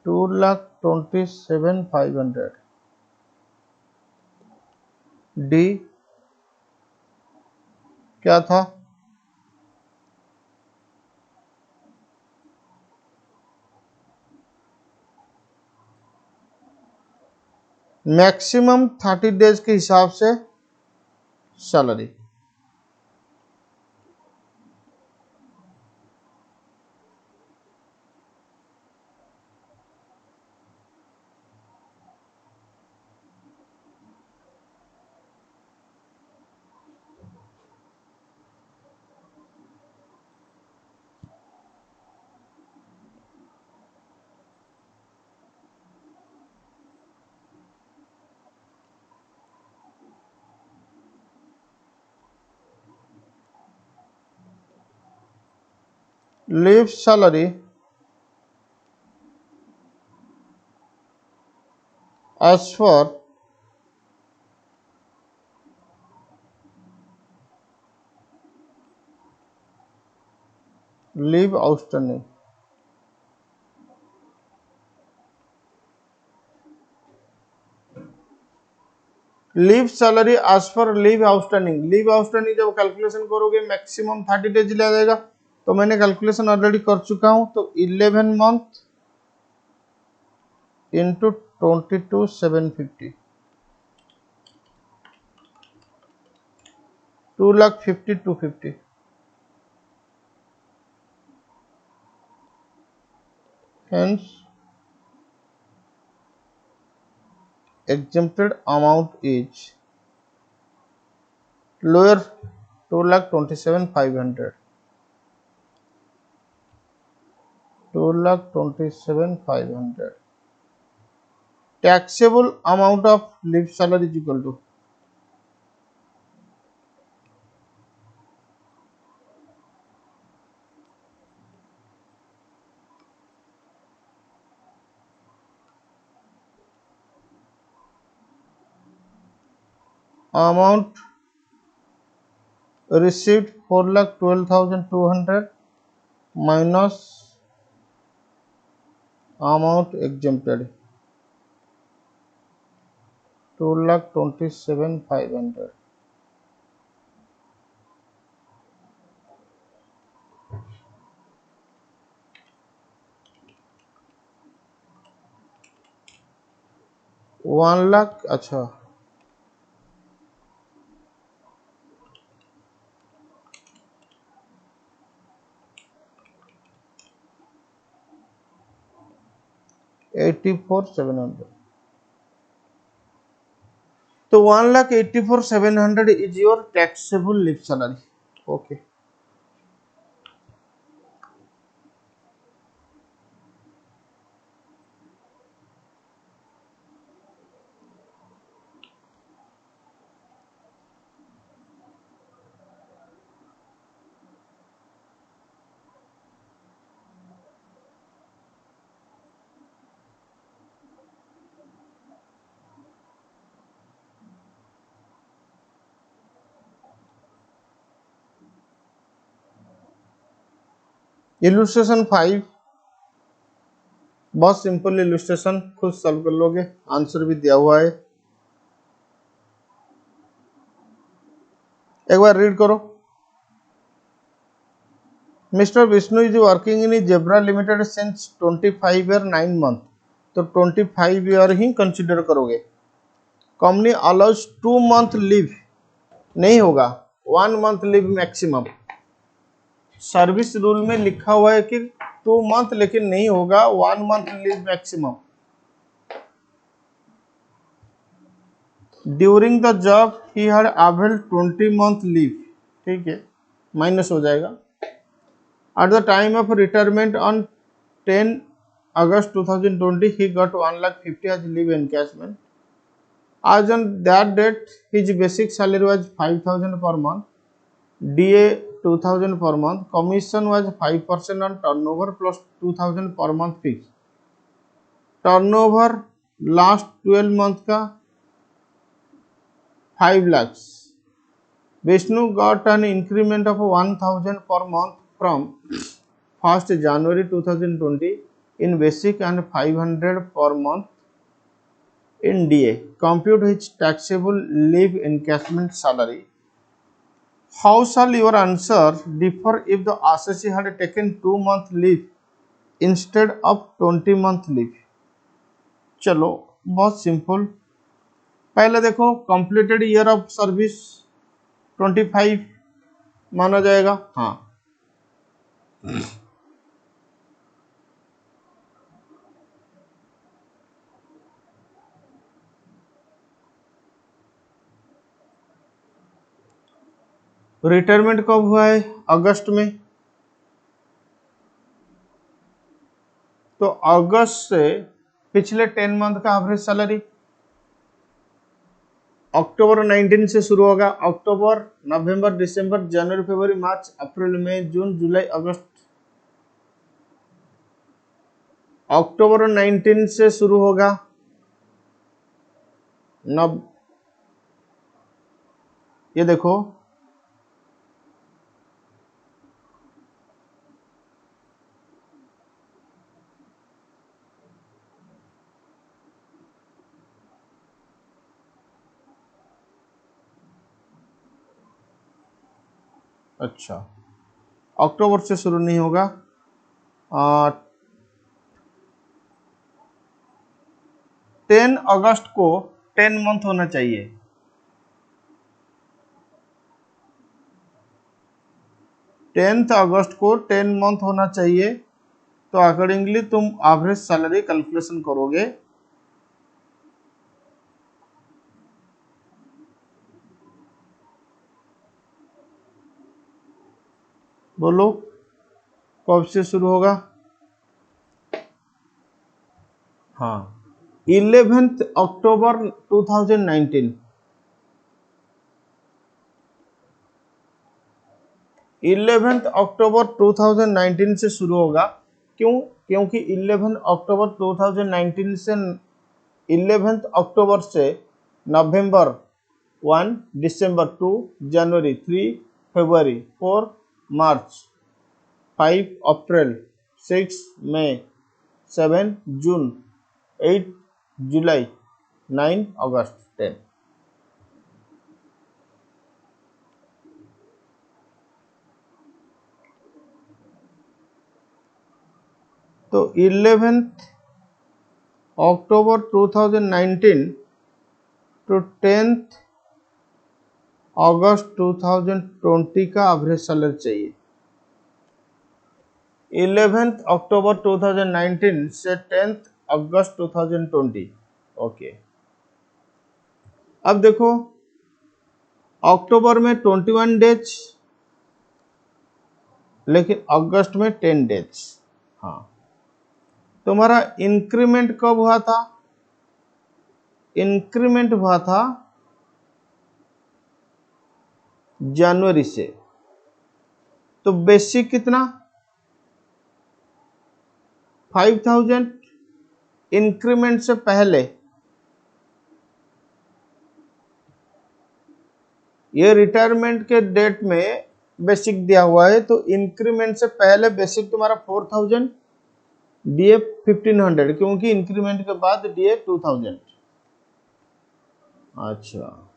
2,27,500। डी क्या था? मैक्सिमम 30 डेज के हिसाब से salary. Leave salary as for leave outstanding. Leave salary as per leave outstanding. Leave outstanding जब कैलकुलेशन करोगे मैक्सिमम 30 डेज लिया जाएगा, तो मैंने कैलकुलेशन ऑलरेडी कर चुका हूं, तो 11 month into 22,750, 2,50,250। Hence, exempted amount is lower 2,27,500, 2,27,500. Taxable amount of leave salary is equal to amount received 4,12,200 minus amount exempted 2,27,500. One lakh, अच्छा 84,700, तो 1,84,700 is your taxable leave salary. Okay, illustration 5 बहुत सिंपल इलुस्ट्रेशन, खुद solve कर लोगे, answer भी दिया हुआ है, एक बार रीड करो। Mister Vishnu is working in zebra limited since 25 year 9 month, तो 25 ईयर ही कंसिडर करोगे। कंपनी अलाउज 2 मंथ लीव, नहीं होगा, 1 month leave maximum. Service rule में लिखा हुआ है कि 2 मंथ, लेकिन नहीं होगा, 1 month leave maximum. During the job he had availed 20 month leave, ठीक है, माइनस हो जाएगा। Eight the time of retirement on 10 August 2020 he got 1,50,000 as leave encashment. As on that date his basic salary was 5,000 per month, DA 2,000 per month, commission was 5% on turnover plus 2,000 per month fixed, turnover last 12 month का 5 lakhs. Vishnu got an increment of 1,000 per month from 1st January 2020 in basic and 500 per month in DA. Compute his taxable leave encashment salary. How shall your answer differ if the assessee had taken 2 month leave instead of 20 month leave? चलो बहुत simple. पहले देखो completed year of service 25 माना जाएगा। हाँ, retirement कब हुआ है? अगस्त में। तो अगस्त से पिछले 10 मंथ का एवरेज सैलरी अक्टूबर 19 से शुरू होगा। अक्टूबर, नवंबर, दिसंबर, जनवरी, फरवरी, मार्च, अप्रैल, मई, जून, जुलाई, अगस्त। अक्टूबर 19 से शुरू होगा। ये देखो अच्छा, अक्टूबर से शुरू नहीं होगा। 10 अगस्त को 10 मंथ होना चाहिए। 10 अगस्त को 10 मंथ होना चाहिए। तो अकॉर्डिंगली तुम एवरेज सैलरी कैलकुलेशन करोगे। बोलो कब से शुरू होगा? हाँ, 11 अक्टूबर 2019। 11 अक्टूबर 2019 से शुरू होगा। क्यों? क्योंकि 11 अक्टूबर 2019 से 11 अक्टूबर से नवंबर 1, दिसंबर 2, जनवरी 3, फरवरी 4, मार्च 5, अप्रैल 6, मई 7, जून 8, जुलाई 9, अगस्त 10। तो 11 अक्टूबर 2019 टू 10 अगस्त 2020 का एवरेज सैलरी चाहिए। 11 अक्टूबर 2019 से 10 अगस्त 2020। ओके, अब देखो अक्टूबर में 21 डेज, लेकिन अगस्त में 10 डेज। हाँ, तुम्हारा इंक्रीमेंट कब हुआ था? इंक्रीमेंट हुआ था जनवरी से। तो बेसिक कितना? 5,000। इंक्रीमेंट से पहले ये रिटायरमेंट के डेट में बेसिक दिया हुआ है, तो इंक्रीमेंट से पहले बेसिक तुम्हारा 4,000, डीए 1,500, क्योंकि इंक्रीमेंट के बाद डीए 2,000। अच्छा,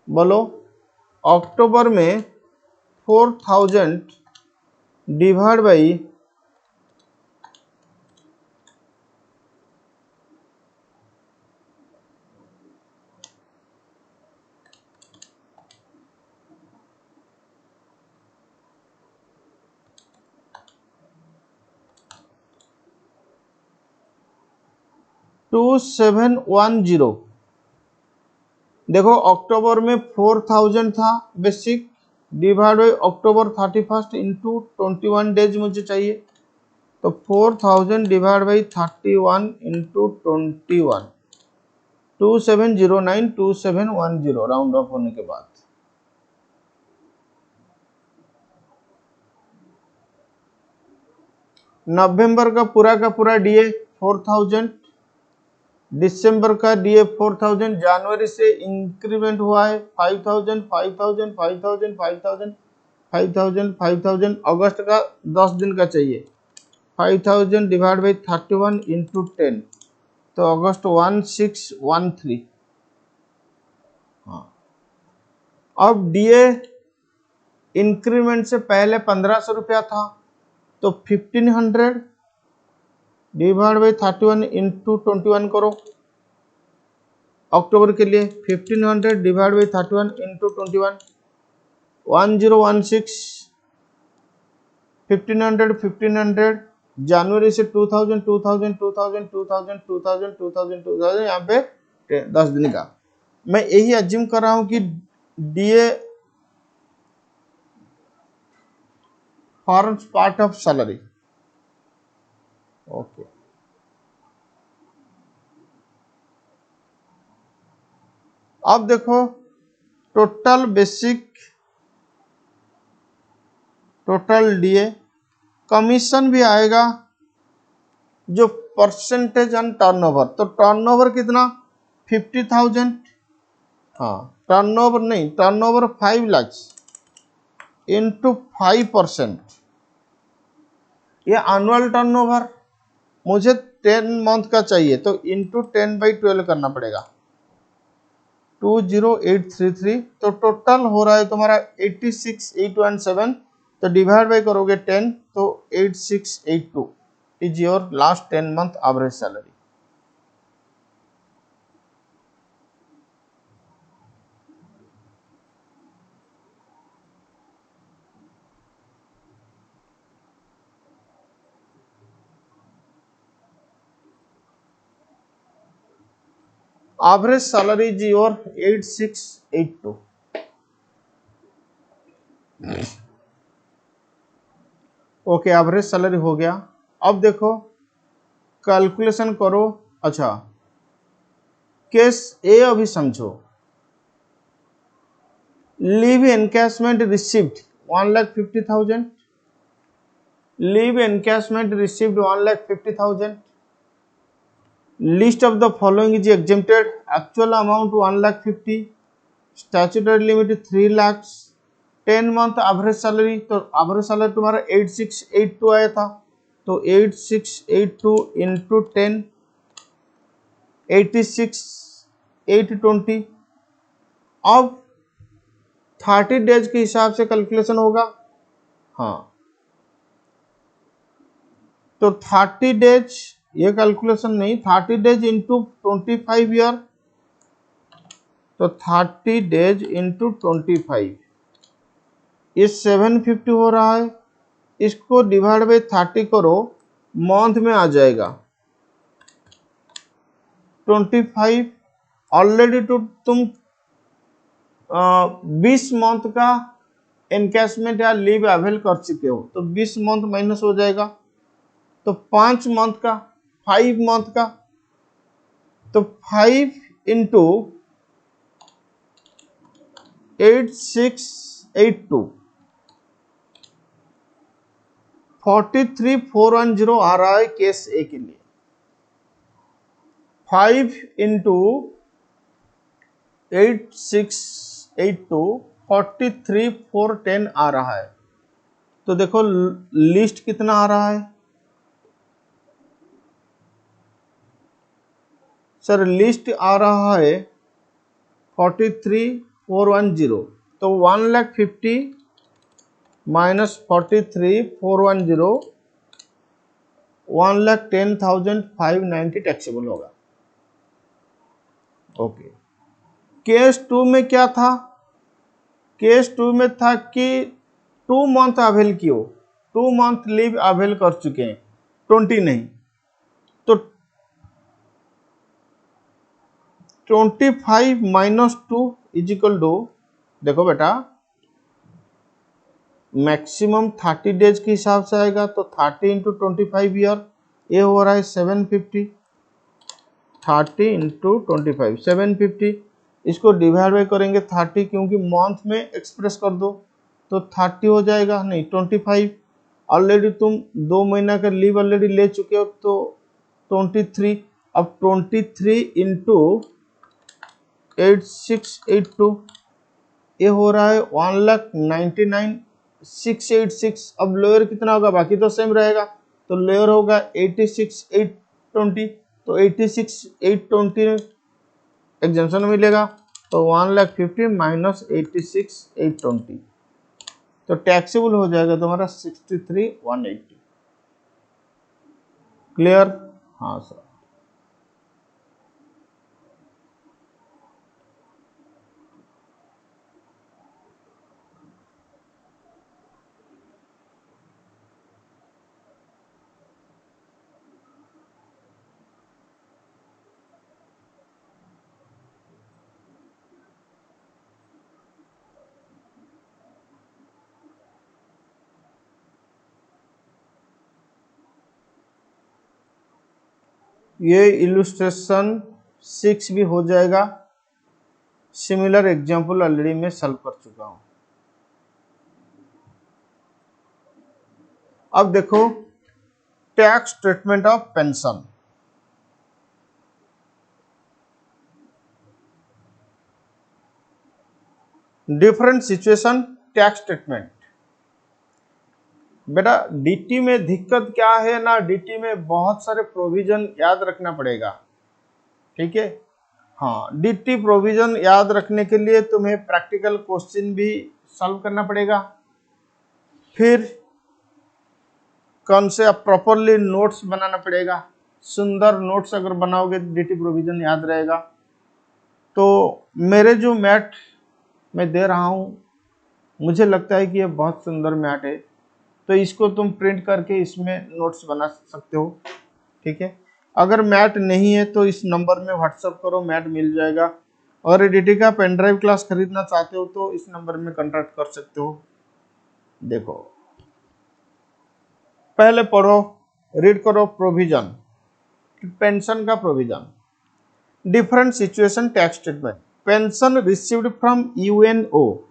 बोलो अक्टूबर में 4,000 डिवाइड बाई 2710। देखो अक्टूबर में 4000 था basic, divide by October 31 into 21 days मुझे चाहिए। तो 4000 divide by 31 into 21, 2709 2710 round of होने के बाद। नवंबर का पूरा डीए 4000, दिसंबर का डीए 4000, जनवरी से इंक्रीमेंट हुआ है 5000 5000 5000 5000 5000 5000, अगस्त का 10 दिन का चाहिए, 5000 डिवाइड बाई 31 इंटू 10, तो अगस्त 1613। हाँ, अब डीए इंक्रीमेंट से पहले 1500 रुपया था, तो 1500 डिवाइड बाई 31 इंटू 21 करो। अक्टूबर के लिए 1500 डिवाइड बाई 31 इंटू 21, 1016। 1500 1500, जनवरी से 2000 2000 2000 2000 2000 2000 2000, यहाँ पे 10 दिन का। मैं यही अज्यूम कर रहा हूं कि DA forms part of salary. Okay, अब देखो total basic, total DA, commission भी आएगा जो परसेंटेज ऑन टर्नओवर। तो टर्नओवर कितना 50,000, हाँ टर्नओवर नहीं, टर्नओवर 5 लाख इंटू 5%, ये एनुअल टर्नओवर मुझे 10 मंथ का चाहिए, तो इंटू 10/12 करना पड़ेगा, 20833। तो टोटल हो रहा है तुम्हारा 86,817, तो डिवाइड बाई करोगे 10, तो 8682 is your last 10 month average salary. Average salary is your 8682। Okay, average salary हो गया। अब देखो कैलकुलेशन करो। अच्छा, केस ए अभी समझो। Leave encashment received 1,50,000, leave encashment received 1,50,000, list of the following is exempted, actual amount 1,50,000, statutory limit 3 lakh, 10 month average salary. तो average salary तुम्हारा 8682 आया था, तो 8682 इंटू 10, 86,820। अब 30 डेज के हिसाब से कैलकुलेशन होगा। हाँ, तो 30 डेज, ये कैलकुलेशन नहीं, 30 डेज इंटू 25 ईयर, तो 30 डेज इंटू 25, ये 750 हो रहा है। इसको डिवाइड बाई 30 करो, मंथ में आ जाएगा 25। ऑलरेडी तो तुम 20 मंथ का एनकैशमेंट या लीव अवेल कर चुके हो, तो 20 मंथ माइनस हो जाएगा, तो 5 मंथ का, 5 मंथ का, तो 5 इंटू 8682, 43,410 आ रहा है केस ए के लिए। 5 इंटू 8682, 43,410 आ रहा है। तो देखो लिस्ट कितना आ रहा है सर, लिस्ट आ रहा है 43,410, तो 1,50,000 माइनस 43,410, 1,10,590 टैक्सेबल होगा। ओके, केस 2 में क्या था? केस 2 में था कि 2 मंथ अवेल कियो, 2 मंथ लीव अवेल कर चुके हैं, 20 नहीं, तो 25 माइनस 2 इज इक्वल टू, देखो बेटा मैक्सिमम 30 डेज के हिसाब से आएगा तो 30 इंटू 25 ईयर, ये हो रहा है 750, 30 इंटू 25 750, इसको डिवाइड बाई करेंगे 30 क्योंकि मंथ में एक्सप्रेस कर दो तो 30 हो जाएगा, नहीं 25, ऑलरेडी तुम 2 महीना का लीव ऑलरेडी ले चुके हो तो 23, अब 23 इंटू 8682, ये हो रहा है 1,99,686। अब लोअर कितना होगा, बाकी तो सेम रहेगा, तो लोअर होगा 86,820, तो 86,820 एग्जाम्पशन मिलेगा, तो 1,50,000 माइनस 86,820, तो टैक्सेबल हो जाएगा तुम्हारा 63,180। क्लियर? हाँ सर। ये इलस्ट्रेशन 6 भी हो जाएगा, सिमिलर एग्जाम्पल ऑलरेडी मैं सॉल्व कर चुका हूं। अब देखो tax treatment of pension. Different situation tax treatment. बेटा डीटी में दिक्कत क्या है ना, डीटी में बहुत सारे प्रोविजन याद रखना पड़ेगा, ठीक है। हाँ, डीटी प्रोविजन याद रखने के लिए तुम्हें प्रैक्टिकल क्वेश्चन भी सॉल्व करना पड़ेगा, फिर कौन से प्रॉपरली नोट्स बनाना पड़ेगा। सुंदर नोट्स अगर बनाओगे तो डीटी प्रोविजन याद रहेगा। तो मेरे जो मैट मैं दे रहा हूं, मुझे लगता है कि ये बहुत सुंदर मैट है, तो इसको तुम प्रिंट करके इसमें नोट्स बना सकते हो, ठीक है। अगर मैट नहीं है तो इस नंबर में व्हाट्सअप करो, मैट मिल जाएगा। और एडीटी का पेन ड्राइव क्लास खरीदना चाहते हो तो इस नंबर में कॉन्टैक्ट कर सकते हो। देखो पहले पढ़ो, रीड करो प्रोविजन, पेंशन का provision. Different situation tax treatment. Pension received from UNO,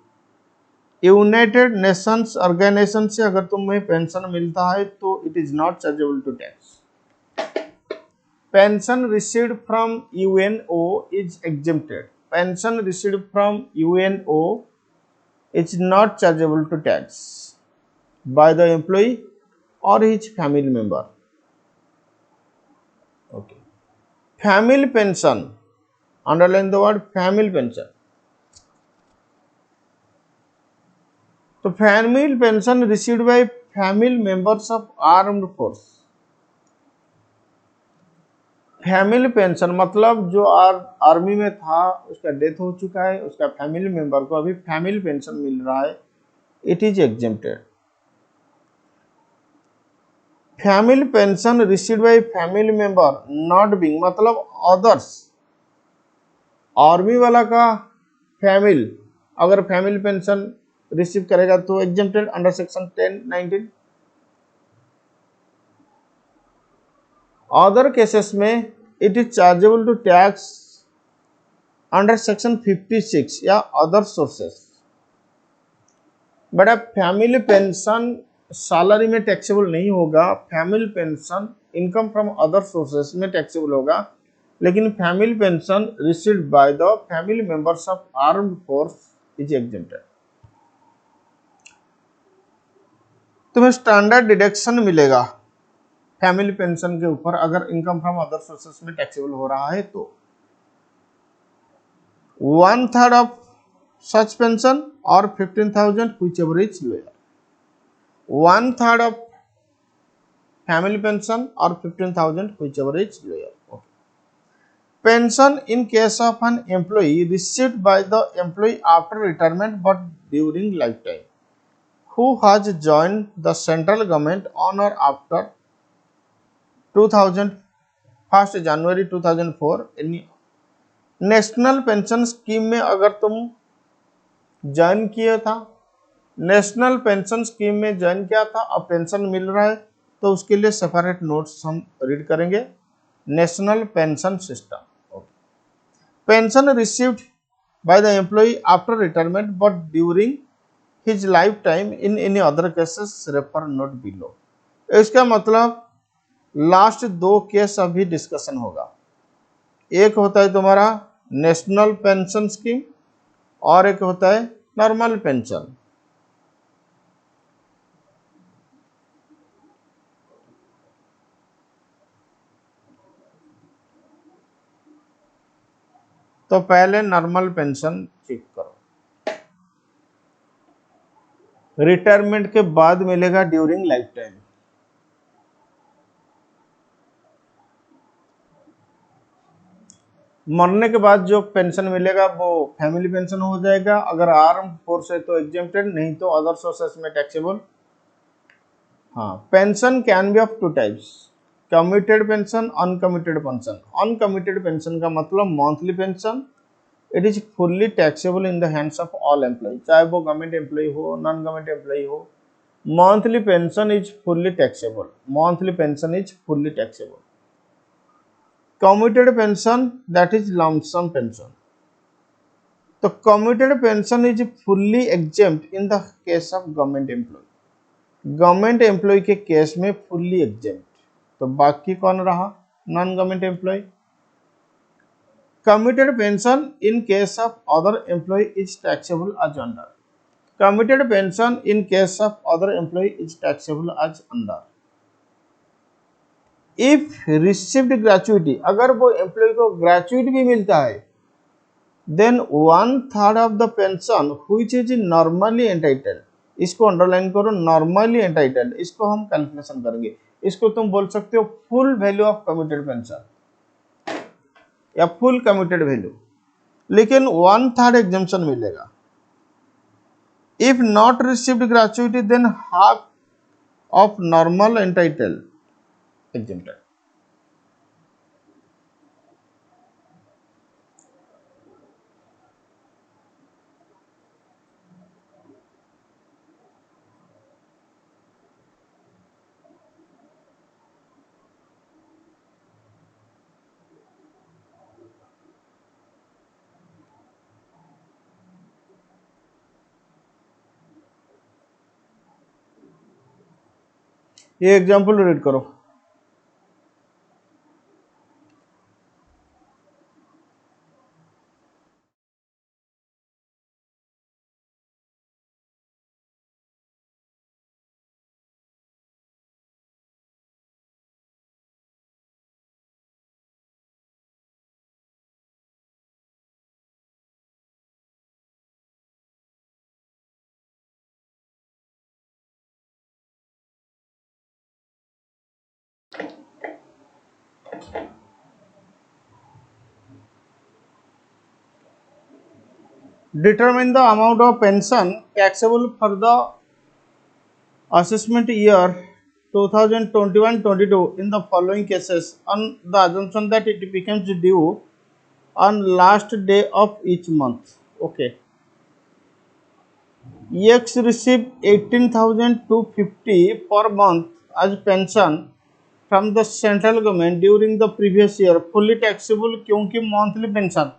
united nations organisation से अगर तुम्हें पेंशन मिलता है तो it is not chargeable to tax. Pension received from UNO is exempted. Pension received from UNO is not chargeable to tax by the employee or his family member. Okay. Family pension. Underline the word family pension. So family pension received by family members of armed force. Family pension मतलब जो army में था, उसका death हो चुका है, उसका family member को अभी फैमिली पेंशन मिल रहा है, it is exempted. Family pension received by family member not being मतलब अदर्स, आर्मी वाला का फैमिली अगर फैमिली पेंशन रिसीव करेगा तो exempted under section 10(19). Other cases में it is chargeable to tax under section 56 या other sources. But family pension salary में taxable नहीं होगा, family pension income from other sources में टैक्सेबल होगा, लेकिन family pension received by the family members of armed force is exempted. तुम्हें standard deduction मिलेगा family pension के ऊपर अगर इनकम फ्रॉम अदर सोर्सेस में टैक्सेबल हो रहा है तो 1/3 ऑफ सच पेंशन और 15,000 whichever is lower। 1/3 of family pension or 15,000 whichever is lower। Okay. Pension in case of an employee received by the employee after retirement but during lifetime, who has joined the central government on or after 1st January 2004 any national pension scheme में अगर तुम join किया था, national pension scheme में join किया था, अब pension मिल रहा है, तो उसके लिए सेपरेट नोट्स हम रीड करेंगे। National pension system, pension received by the employee after retirement but during his life time in any other cases refer note below. इसका मतलब लास्ट दो केस अभी डिस्कशन होगा। एक होता है तुम्हारा नेशनल पेंशन स्कीम और एक होता है नॉर्मल पेंशन। तो पहले नॉर्मल पेंशन चेक करो। रिटायरमेंट के बाद मिलेगा ड्यूरिंग लाइफ टाइम। मरने के बाद जो पेंशन मिलेगा वो फैमिली पेंशन हो जाएगा। अगर आर्म फोर्स है तो एग्जेम्प्टेड, नहीं तो अदर सोर्सेस में टैक्सेबल। हाँ, pension can be of two types, commuted pension, uncommuted pension. Uncommuted pension का मतलब monthly pension, it is fully taxable in the hands of all employee, चाहे वो गवर्नमेंट एम्प्लॉय हो, नॉन गवर्नमेंट एम्प्लॉय हो। Monthly pension is fully taxable, monthly pension is fully taxable. Commuted pension that is lump sum pension. तो commuted pension is fully exempt in the case of government employee. Government employee के case में fully exempt. तो बाकी कौन रहा? Non government employee. Commuted pension in case of other employee is taxable as under. Commuted pension in case of other employee is taxable as under. If received gratuity, अगर वो employee को gratuity भी मिलता है, then 1/3 of the pension which is normally entitled, इसको underline करो, normally entitled, इसको हम कैलकुलेशन करेंगे। इसको तुम बोल सकते हो full value of committed pension या फुल कमिटेड वैल्यू, लेकिन 1/3 एग्जम्पशन मिलेगा। If not received gratuity than half of normal entitled exempted. ये एग्जाम्पल रीड करो। Determine the amount of pension taxable for the assessment year 2021-22 in the following cases on the assumption that it becomes due on last day of each month. Okay. X received 18,250 per month as pension from the central government during the previous year, fully taxable क्योंकि monthly pension।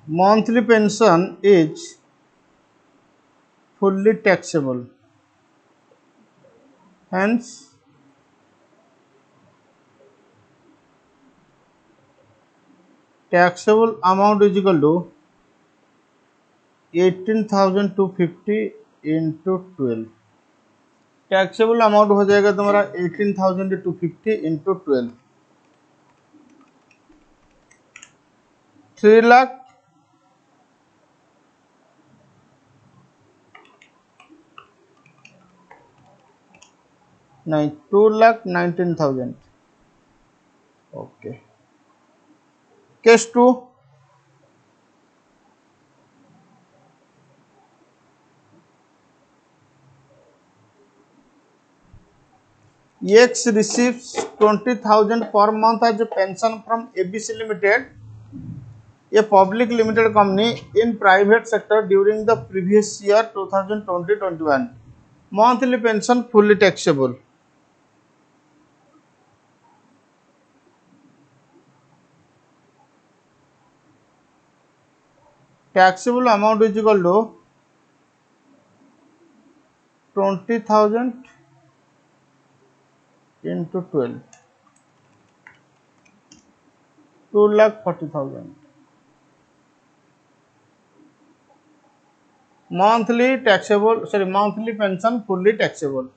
Monthly pension is fully taxable, hence taxable amount is equal to 18,250 into 12। Taxable amount हो जाएगा तुम्हारा 18,250 into 12, 3 lakh नहीं 2,19,000। Okay, case 2, X receives 20,000 per month as a pension from ABC Limited, a public limited company in private sector during the previous year 2020-21. Monthly pension fully taxable. Taxable amount is equal to 20,000 into 12, 2,40,000. Monthly pension fully taxable.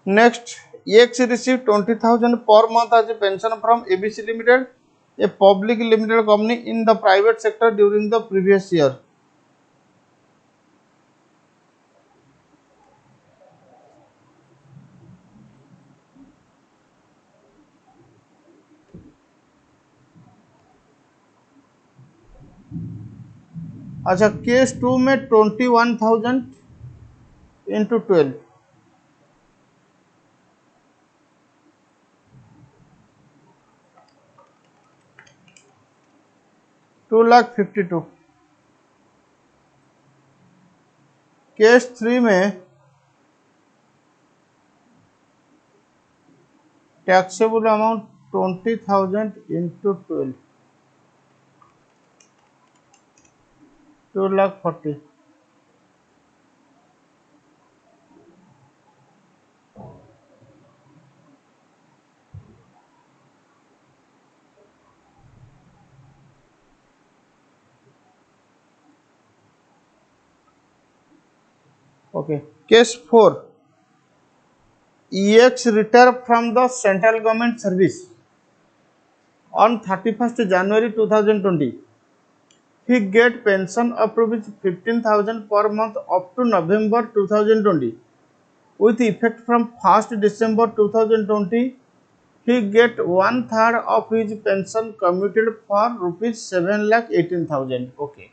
Next, X received 20,000 per month as a pension from ABC Limited, a public limited company in the private sector during the previous year. अच्छा, case 2 में 21,000 into 12, 2,52,000। Case 3 में taxable amount 20,000 into 12, 2,40,000। Okay, case 4, EX retired from the central government service on 31st January 2020. He get pension of rupees 15,000 per month up to November 2020. With effect from 1st December 2020, he get 1/3 of his pension commuted for rupees 7,18,000. Okay.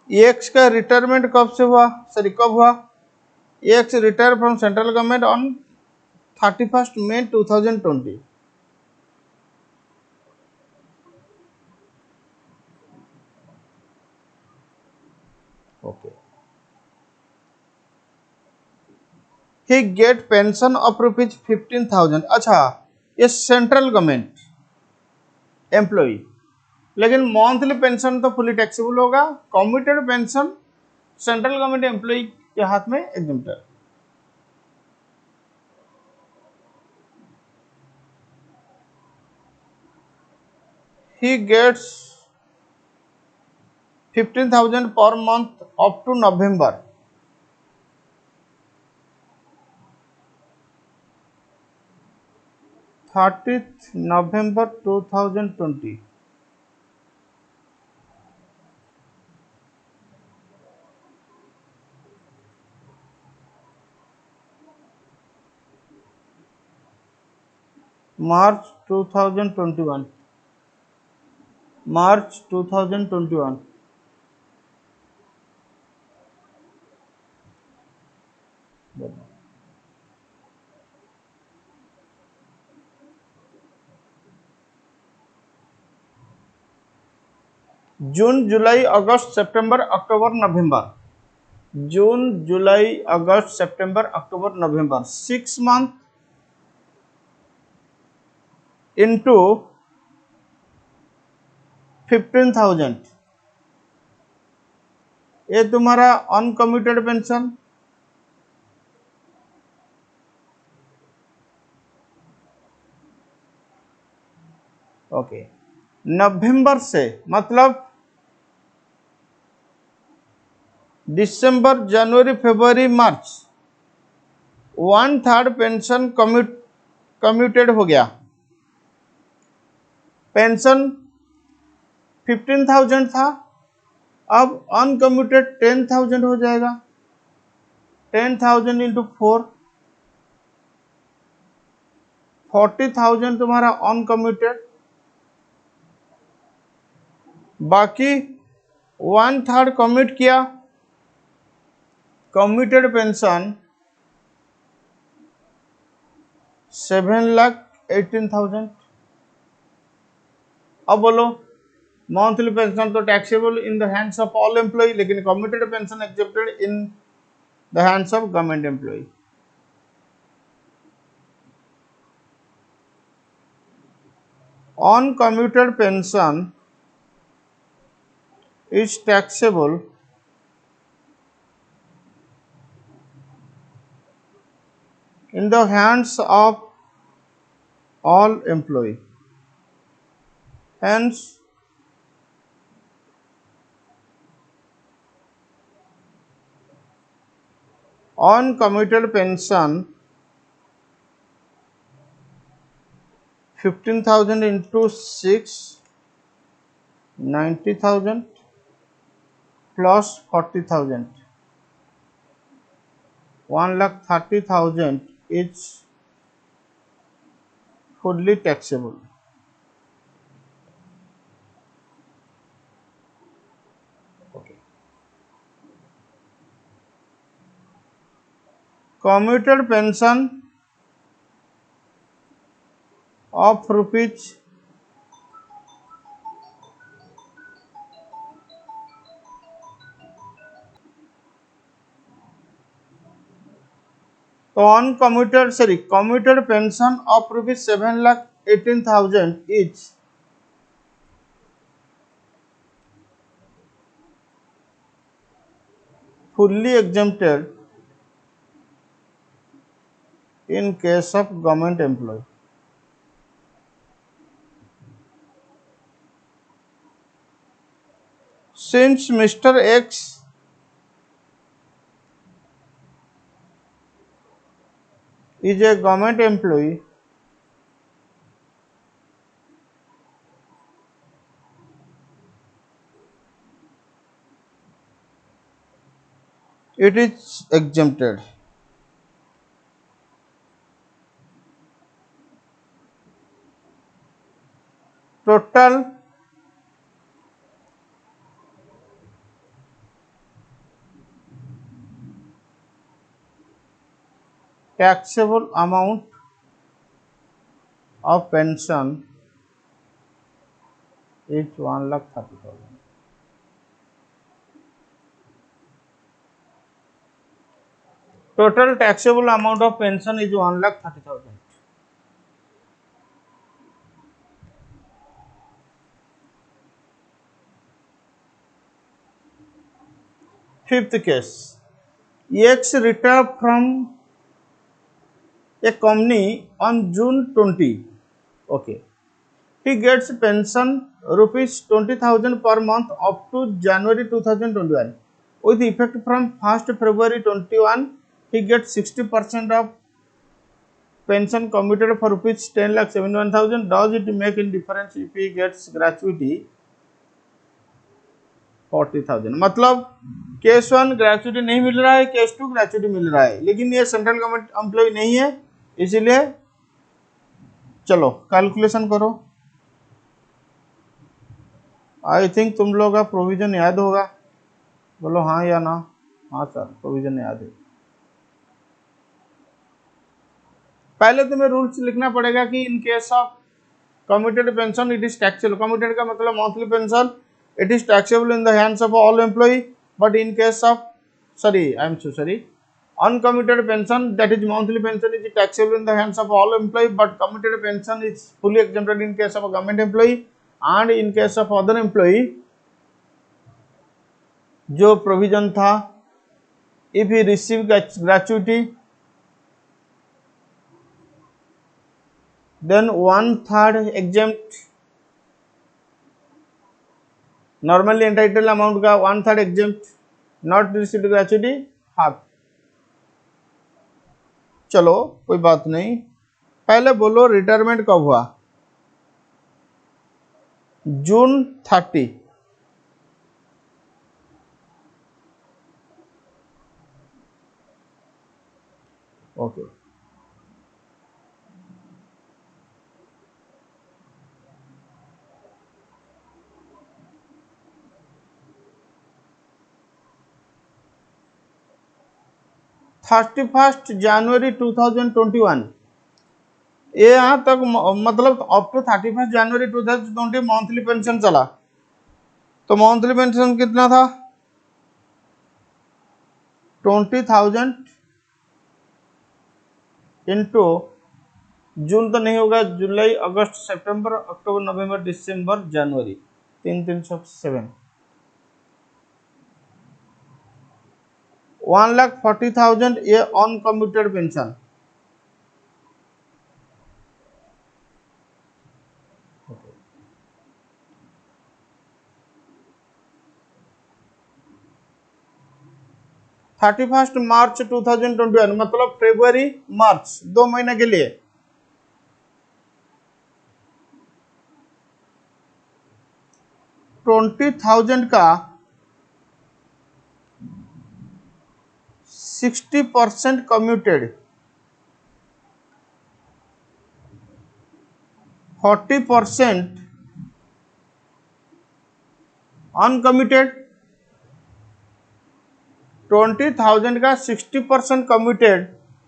EX का retirement कब हुआ? EX retire from central government on 31st May 2020. Okay, he get pension of rupees 15,000। अच्छा, ये central government employee, लेकिन monthly pension तो fully taxable होगा। Commuted pension central government employee के हाथ में एग्जम्प्टर। He gets 15,000 per month up to November. November 2020. March 2021. March 2021. June, July, August, September, October, November. June, July, August, September, October, November. 6 month into 15,000, ये तुम्हारा uncommuted pension. Okay, नवंबर से मतलब दिसंबर, जनवरी, फरवरी, मार्च, 1/3 pension commuted हो गया। Pension 15,000 था, अब अनकम्यूटेड 10,000 हो जाएगा, 10,000 इंटू 4, 40,000 तुम्हारा अनकम्यूटेड, बाकी 1/3 कम्यूट किया, कम्यूटेड पेंशन 7,18,000। अब बोलो मंथली पेंशन तो taxable in the hands of all employee, लेकिन commuted pension exempted in the hands of government employee. Uncommuted pension is taxable in the hands of all employee. Hence, uncommuted pension 15,000 into 6, 90,000 plus 40,000, 1,30,000 is fully taxable. Okay. Commuted pension of rupees 7,18,000 is fully exempted in case of government employee. Since Mr. X is a government employee, it is exempted. Total taxable amount of pension is 1,30,000. Total taxable amount of pension is 1,30,000. Fifth case, X retired from a company on June 20. Okay. He gets pension rupees 20,000 per month up to January 2021. With effect from 1st February 21, he gets 60% of pension commuted for rupees 10,71,000. Does it make any difference if he gets gratuity 40,000? मतलब case 1 gratuity नहीं मिल रहा है, case 2 gratuity मिल रहा है, लेकिन ये central government employ नहीं है, इसीलिए चलो कैलकुलेशन करो। आई थिंक तुम लोग का प्रोविजन याद होगा, बोलो हाँ या ना। हाँ सर, प्रोविजन याद है। पहले तुम्हें रूल्स लिखना पड़ेगा कि इन case of commuted pension it is taxable. Commuted का मतलब monthly pension, it is taxable in the hands of all employ, but in case of uncommuted pension, that is monthly pension, is taxable in the hands of all employee, but commuted pension is fully exempted in case of a government employee, and in case of other employee जो provision था, if he receive gratuity then 1/3 exempt, normally entitled amount का 1/3 exempt, not received gratuity half। चलो कोई बात नहीं, पहले बोलो retirement कब हुआ? जून 30। ओके, January 2021, ये यहाँ तक मतलब अप टू 31 जनवरी 2020 मंथली पेंशन चला। तो मंथली पेंशन कितना था? 20,000 इंटू, जून तो नहीं होगा, जुलाई अगस्त सितंबर अक्टूबर नवंबर दिसंबर जनवरी, 3,307, 1,40,000 ये अनकम्यूटेड पेंशन। March 31, 2021 मतलब फरवरी मार्च 2 महीने के लिए 20,000 का 60% कम्यूटेड, 40% अनकम्यूटेड, 20,000 का 60% कम्यूटेड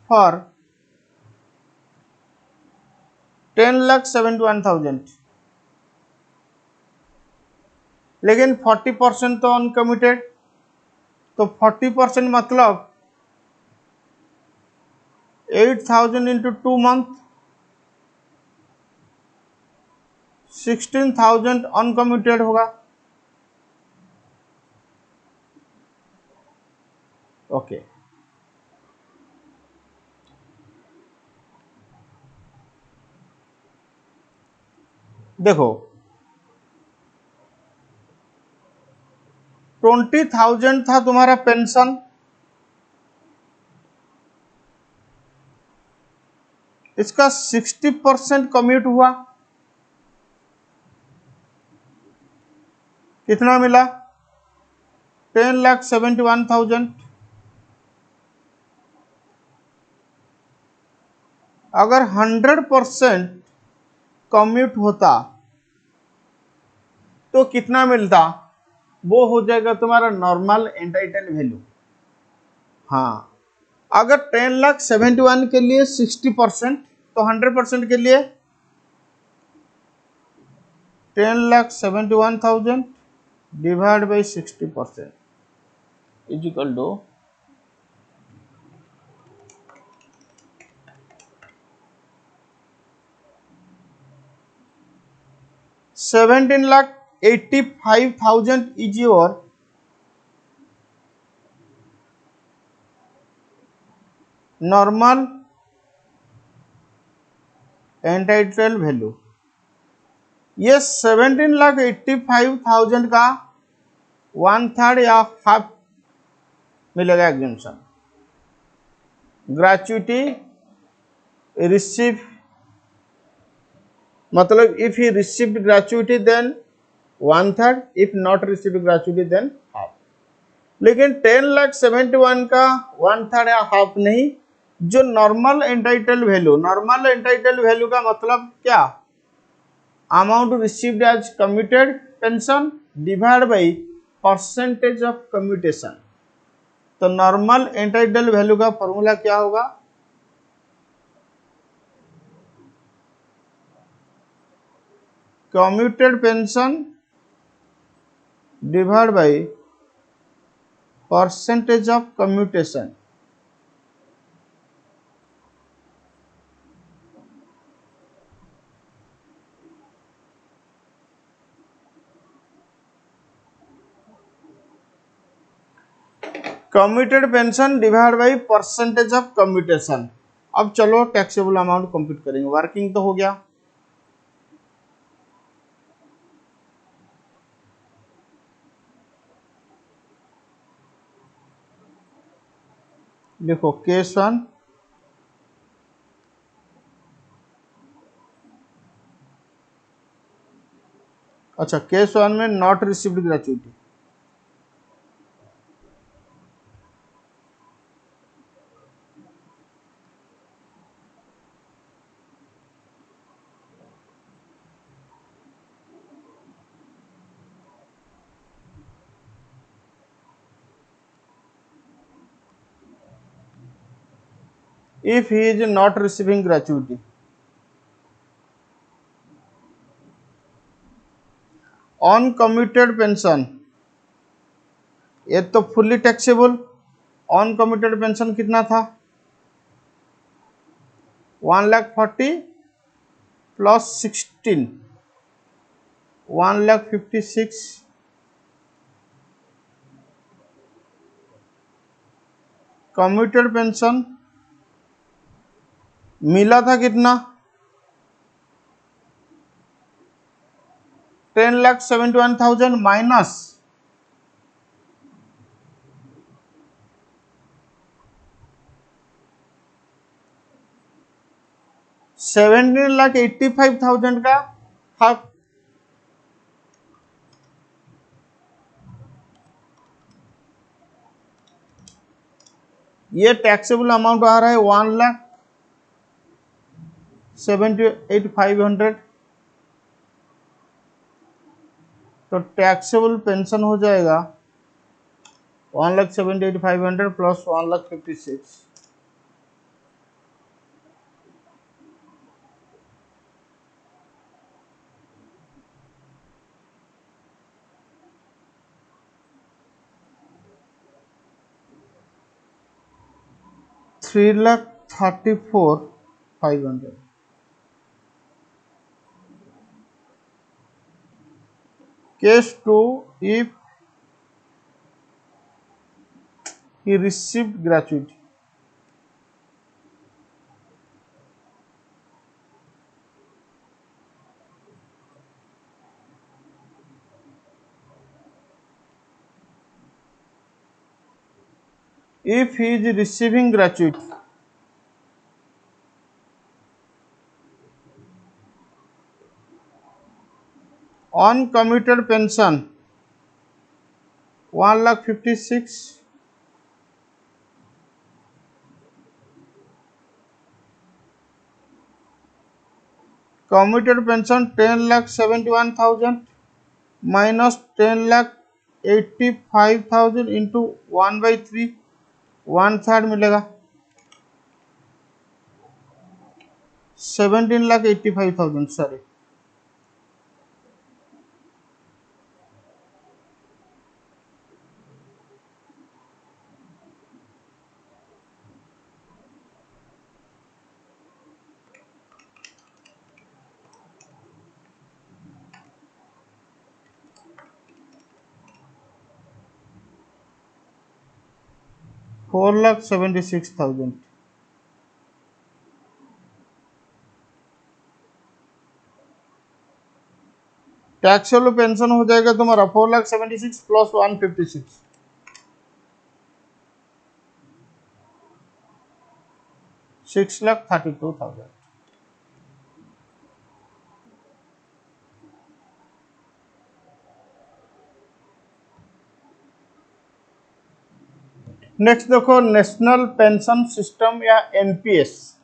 फॉर 10,71,000, लेकिन 40% तो अनकम्यूटेड, तो 40% मतलब 8,000 इंटू 2 मंथ, 16,000 अनकम्यूटेड होगा। ओके, देखो 20,000 था तुम्हारा पेंशन, इसका 60% कम्यूट हुआ, कितना मिला? 10,71,000। अगर 100% कम्यूट होता तो कितना मिलता? वो हो जाएगा तुम्हारा नॉर्मल एंटाइटल वैल्यू। हाँ, अगर 10,71 के लिए 60%, तो 100% के लिए 10,71,000 divide by 60% is equal to 17,85,000 is your normal entitled value। ये 17,85,000 का 1/3 या हाफ मिलेगा एग्जेम्पशन। ग्रेच्युटी रिसीव मतलब if he received gratuity then 1/3, if not received gratuity then half. लेकिन 10,71 का 1/3 या हाफ नहीं, जो normal entitle value, normal entitle value का मतलब क्या? Amount received as commuted pension divide by percentage of commutation. तो नॉर्मल एंटाइटल वैल्यू का फॉर्मूला क्या होगा? Commuted pension divide by percentage of commutation. Commuted pension divide by percentage of commutation. अब चलो taxable amount compute करेंगे। Working तो हो गया, देखो केस 1, अच्छा केस 1 में not received gratuity, if he is not receiving gratuity. On commuted pension, ये तो fully taxable. On commuted pension कितना था? 1,40,000 प्लस 16, 1,56,000। कम्यूटेड पेंशन मिला था कितना? 10,71,000 माइनस 17,85,000 का था। ये टैक्सेबल अमाउंट आ रहा है 1,78,500। तो टैक्सेबल पेंशन हो जाएगा 1,78,500 plus 1,56,000। 3,34,500। Case 2, if he received gratuity. If he is receiving gratuity, on commuted pension 1,56,000, commuted pension 10,71,000 minus 10,85,000 into 1/3, 1/3 मिलेगा 17,85,000। सॉरी, $4,76,000। टैक्सेबल पेंशन हो जाएगा तुम्हारा 4,76,000 प्लस 156, 6,32,000। नेक्स्ट देखो, नेशनल पेंशन सिस्टम या एनपीएस।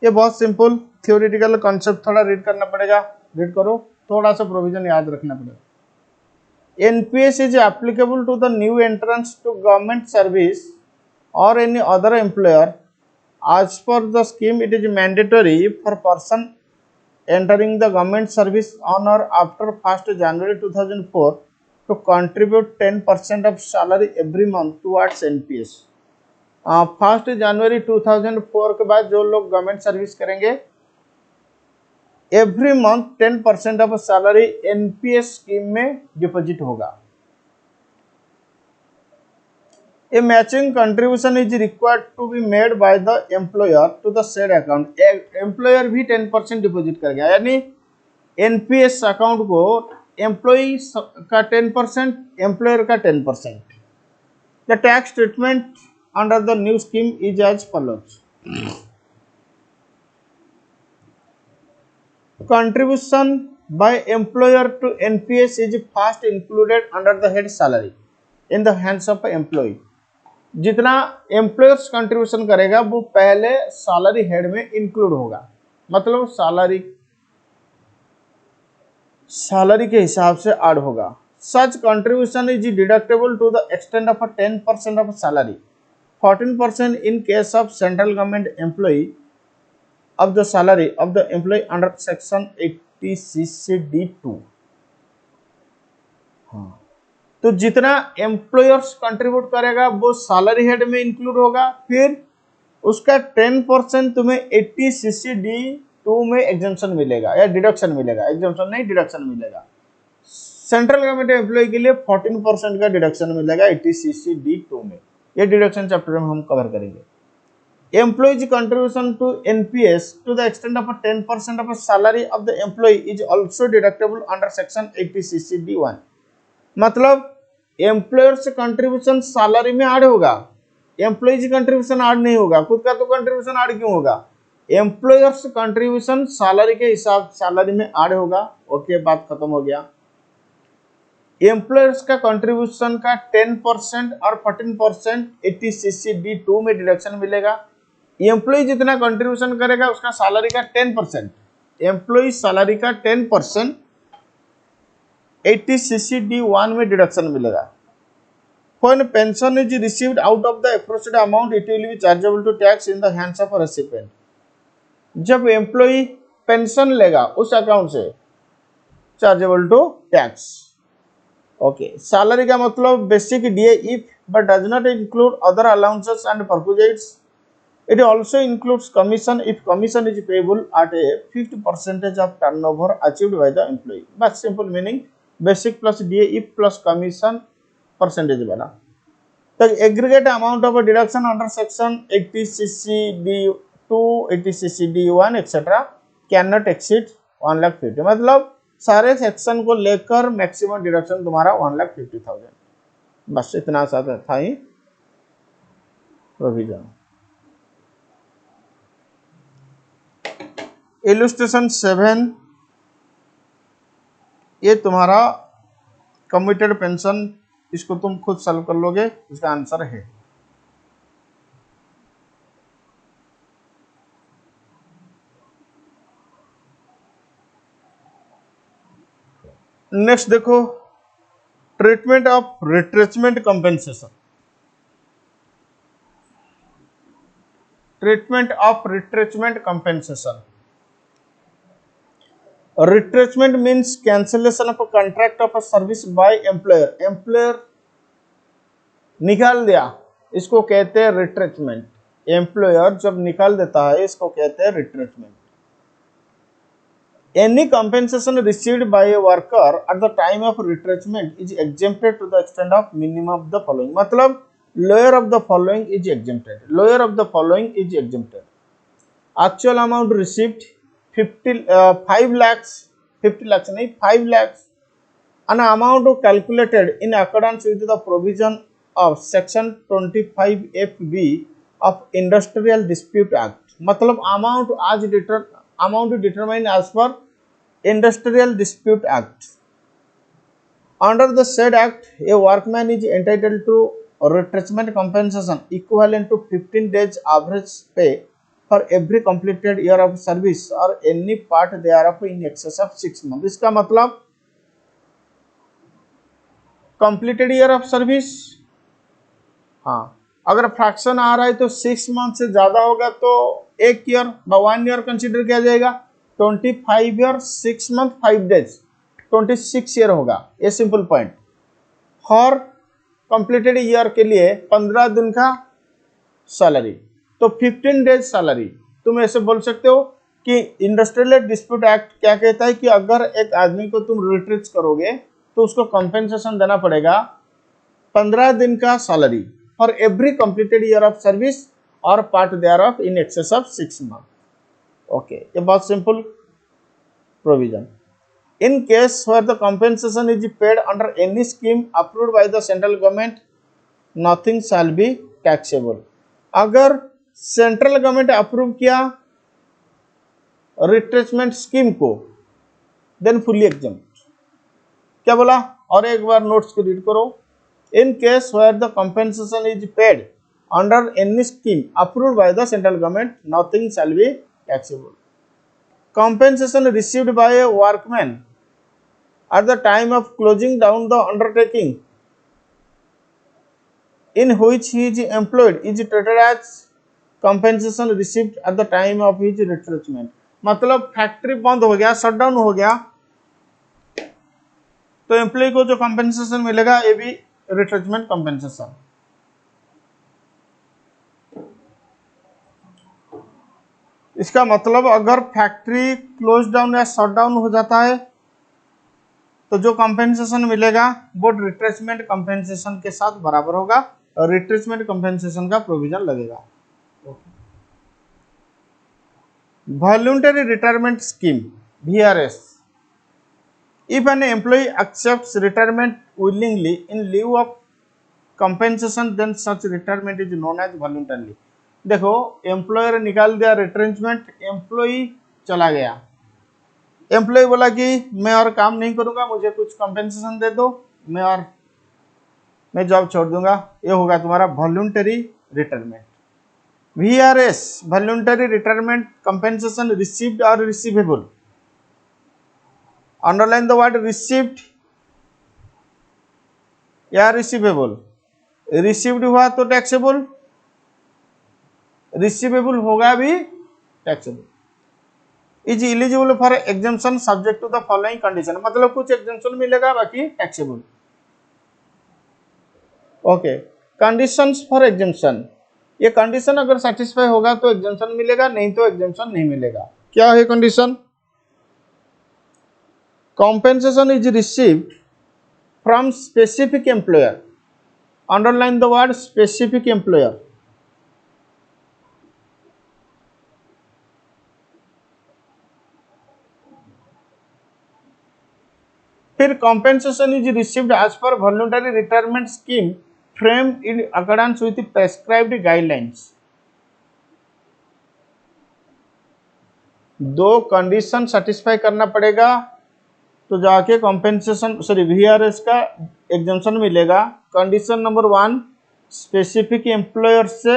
ये बहुत सिंपल थियोरेटिकल कॉन्सेप्ट, थोड़ा रीड करना पड़ेगा। रीड करो, थोड़ा सा प्रोविजन याद रखना पड़ेगा। NPS is applicable to the new entrants to government service और any other employer. As per the scheme, it is mandatory for person entering the government service on or after 1st January 2004 to contribute 10% of salary every month towards NPS. 1 जनवरी 2004 के बाद जो लोग government service करेंगे, every month 10% of salary NPS scheme में deposit होगा। A matching contribution is required to be made by the employer to the said account. Employer भी 10% deposit करेगा, यानी एनपीएस अकाउंट को एम्प्लॉई का 10%, एम्प्लॉयर का 10%। The tax treatment under the new scheme is as follows. Contribution by employer to NPS is first included under the head salary in the hands of employee. जितना employers contribution करेगा वो पहले salary head में include होगा, मतलब salary के हिसाब से ऐड होगा। Such contribution is deductible to the extent of 10% of salary. 14% in case of central government employee of the salary of the employee under section 80 CCD2। हाँ, तो जितना एम्प्लॉयर्स कंट्रीब्यूट करेगा वो सैलरी हेड में इंक्लूड होगा, फिर उसका 10% तुम्हें 80 CCD2 में एग्जम्पशन मिलेगा या डिडक्शन मिलेगा, एग्जम्पशन नहीं डिडक्शन मिलेगा। सेंट्रल गवर्नमेंट एम्प्लॉय के लिए 14% का डिडक्शन मिलेगा 80 CCD2 में। ये डिडक्शन चैप्टर में हम कवर करेंगे। Employee's contribution to NPS to the extent of 10% of salary of the employee is also deductible under section 80 CCD1। मतलब एम्प्लॉयर्स कंट्रीब्यूशन सैलरी में ऐड होगा, एम्प्लॉयज कंट्रीब्यूशन ऐड नहीं होगा। खुद का तो कंट्रीब्यूशन ऐड क्यों होगा? एम्प्लॉयर्स कंट्रीब्यूशन सैलरी के हिसाब सैलरी में ऐड होगा। ओके, बात खत्म हो गया। एम्प्लॉयर्स का कंट्रीब्यूशन का 10% और 14% 80 CCD2 में डिडक्शन मिलेगा। एम्प्लॉय जितना कंट्रीब्यूशन करेगा उसका सैलरी का 10%, एम्प्लॉय सैलरी का 10% 80 CCD1 में डिडक्शन मिलेगा। When pension is received out of the appropriate amount, it will be chargeable to tax in the hands of a recipient। जब एम्प्लॉय पेंशन लेगा उस अकाउंट से chargeable to tax. Okay, salary का मतलब basic DA if but does not include other allowances and perquisites. It also includes commission if commission is payable at a fixed percentage of turnover achieved by the employee. बस simple meaning basic plus DA if plus commission percentage वाला। तो aggregate amount of deduction under section 80 CCD2 80 CCD1 etcetera can not exceed 1,50,000। मतलब सारे section को लेकर maximum deduction तुम्हारा 1,50,000। बस इतना सा था ही प्रोविजन। इलस्ट्रेशन 7 ये तुम्हारा कमिटेड पेंशन, इसको तुम खुद सॉल्व कर लोगे, इसका आंसर है। नेक्स्ट देखो, treatment of retrenchment compensation. Treatment of retrenchment compensation. Retrenchment means cancellation of a contract of a service by employer. Employer निकाल दिया, इसको कहते हैं रिट्रेचमेंट। एम्प्लॉयर जब निकाल देता है इसको कहते हैं retrenchment. Any compensation received by a worker at the time of retrenchment is exempted to the extent of minimum of the following। मतलब lower of the following is exempted। lower of the following is exempted। Actual amount received 5 lakhs, 50 lakhs नहीं 5 lakhs। An amount calculated in accordance with the provision of section 25FB of Industrial Dispute Act। मतलब amount determined as per Industrial Dispute Act। Under the said act, a workman is entitled to retrenchment compensation equivalent to 15 days average pay for every completed year of service or any part thereof in excess of 6 months। इसका मतलब completed year of service, हाँ, अगर fraction आ रहा है तो 6 month से ज्यादा होगा तो 1 ईयर 1 ईयर कंसिडर किया जाएगा। 25 ईयर 6 मंथ 5 डेज 26 ईयर होगा। ये सिंपल पॉइंट। और कंप्लीटेड ईयर के लिए 15 दिन का सैलरी तो 15 डेज सैलरी। तुम ऐसे बोल सकते हो कि इंडस्ट्रियल डिस्प्यूट एक्ट क्या कहता है कि अगर एक आदमी को तुम रिट्रीच करोगे तो उसको कंपेंसेशन देना पड़ेगा 15 दिन का salary for every completed year of service और part thereof in excess of 6 month. Okay, ये बहुत simple provision. In case where the compensation is paid under any scheme approved by the central government nothing shall be taxable. अगर central government approve किया retrenchment scheme को then fully exempt. क्या बोला? और एक बार नोट्स को रीड करो। In case where the compensation is paid under any scheme approved by the central government nothing shall B taxable। Compensation received by a workman at the time of closing down the undertaking in which he is employed is treated as compensation received at the time of his retrenchment। मतलब factory बंद हो गया, shutdown हो गया, तो employ को जो compensation मिलेगा ये भी रिट्रेंचमेंट कंपेंसेशन। इसका मतलब अगर फैक्ट्री क्लोज डाउन या शट डाउन हो जाता है तो जो कंपेंसेशन मिलेगा वो रिट्रेंचमेंट कंपेंसेशन के साथ बराबर होगा और रिट्रेंचमेंट कंपेंसेशन का प्रोविजन लगेगा। Voluntary retirement scheme VRS, if an employee accepts retirement willingly in lieu of compensation then such retirement is known as voluntary। देखो एम्प्लॉयर निकाल दिया रिट्रेंचमेंट, एम्प्लॉई चला गया, एम्प्लॉय बोला कि मैं और काम नहीं करूंगा, मुझे कुछ कंपेंसेशन दे दो, मैं जॉब छोड़ दूंगा, ये होगा तुम्हारा voluntary retirement. VRS voluntary retirement compensation received और receivable, underline the word received या रिसीवेबल। रिसीव्ड हुआ तो टैक्सेबल, रिसीवेबल होगा भी taxable. Is eligible for exemption subject to the following condition, मतलब कुछ एग्जेम्पशन मिलेगा बाकी taxable. Okay, conditions for exemption, ये कंडीशन अगर सेटिस्फाई होगा तो एग्जेम्पशन मिलेगा, नहीं तो एग्जेम्पशन नहीं मिलेगा। क्या है condition? compensation is received from specific employer, underline the word specific employer। फिर compensation is received as per voluntary retirement scheme framed in accordance with prescribed guidelines। दो कंडीशन सेटिस्फाई करना पड़ेगा तो जाके कॉम्पेंसेशन VRS का एग्जेम्पशन मिलेगा। Condition number 1, specific employer से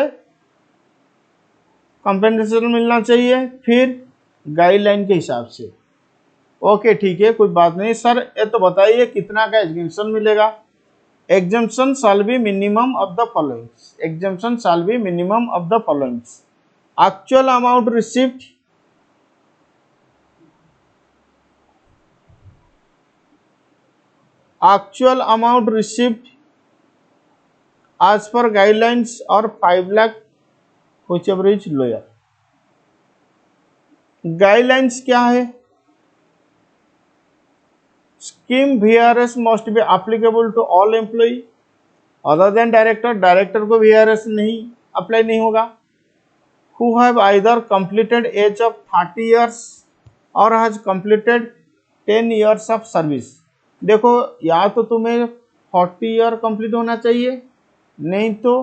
compensation मिलना चाहिए, फिर गाइडलाइन के हिसाब से। ओके ठीक है, कोई बात नहीं सर, ये तो बताइए कितना का एग्जेम्पशन मिलेगा। Exemption shall be minimum of the followings, exemption shall be minimum of the followings. Actual amount received, actual amount received as per guidelines or 5 lakh whichever is lower। Guidelines क्या है? Scheme VRS must be applicable to all employee other than director, director को VRS नहीं apply नहीं होगा। Who have either completed age of 30 years और has completed 10 years of service. देखो या तो तुम्हें 40 ईयर कंप्लीट होना चाहिए, नहीं तो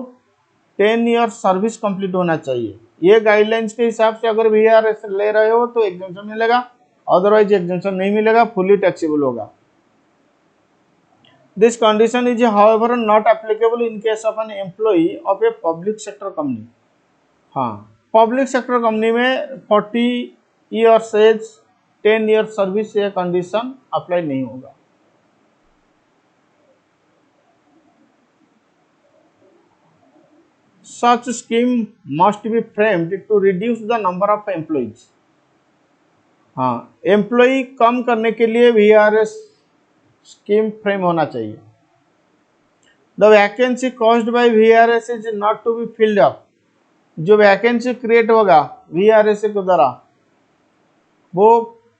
10 ईयर सर्विस कंप्लीट होना चाहिए। ये गाइडलाइंस के हिसाब से अगर VRS ले रहे हो तो एग्जेम्पशन मिलेगा, अदरवाइज एग्जेम्पशन नहीं मिलेगा, फुली टैक्सेबल होगा। This condition is however not applicable in case of an employee of a public sector company. हाँ, पब्लिक सेक्टर कंपनी में 40 ईयर्स एज 10 ईयर सर्विस ये कंडीशन अप्लाई नहीं होगा। Such scheme must be framed to reduce the number of employees। हाँ, employee कम करने के लिए VRS स्कीम फ्रेम होना चाहिए। The vacancy caused by VRS is not to be filled up, जो वैकेंसी क्रिएट होगा VRS के द्वारा वो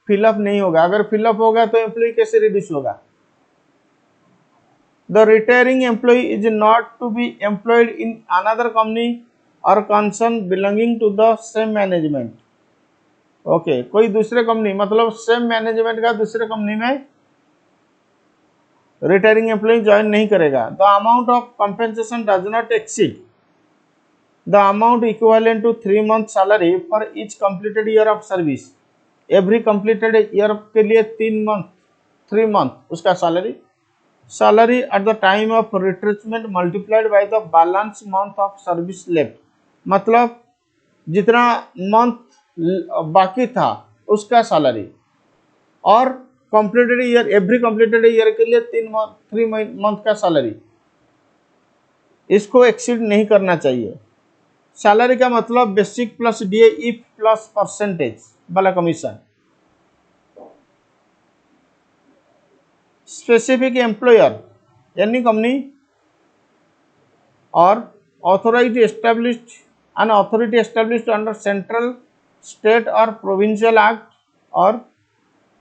फिलअप नहीं होगा। अगर फिलअप होगा तो एम्प्लॉई कैसे रिड्यूस होगा? The retiring employee is not to be employed in another company or concern belonging to the same management। Okay, कोई दूसरे कंपनी मतलब सेम मैनेजमेंट का दूसरे कंपनी में रिटायरिंग एम्प्लॉय ज्वाइन नहीं करेगा। The amount of compensation does not exceed the amount equivalent to 3 month salary for each completed year of service. Every completed year के लिए 3 month उसका salary at the time of retrenchment multiplied by the balance month of service left। मतलब जितना month बाकी था उसका salary, और completed year, every completed year के लिए 3 month का सैलरी, इसको एक्सीड नहीं करना चाहिए। सैलरी का मतलब basic plus DA if plus percentage वाला commission. Specific employer any company or authority established an authority established under central state or provincial act or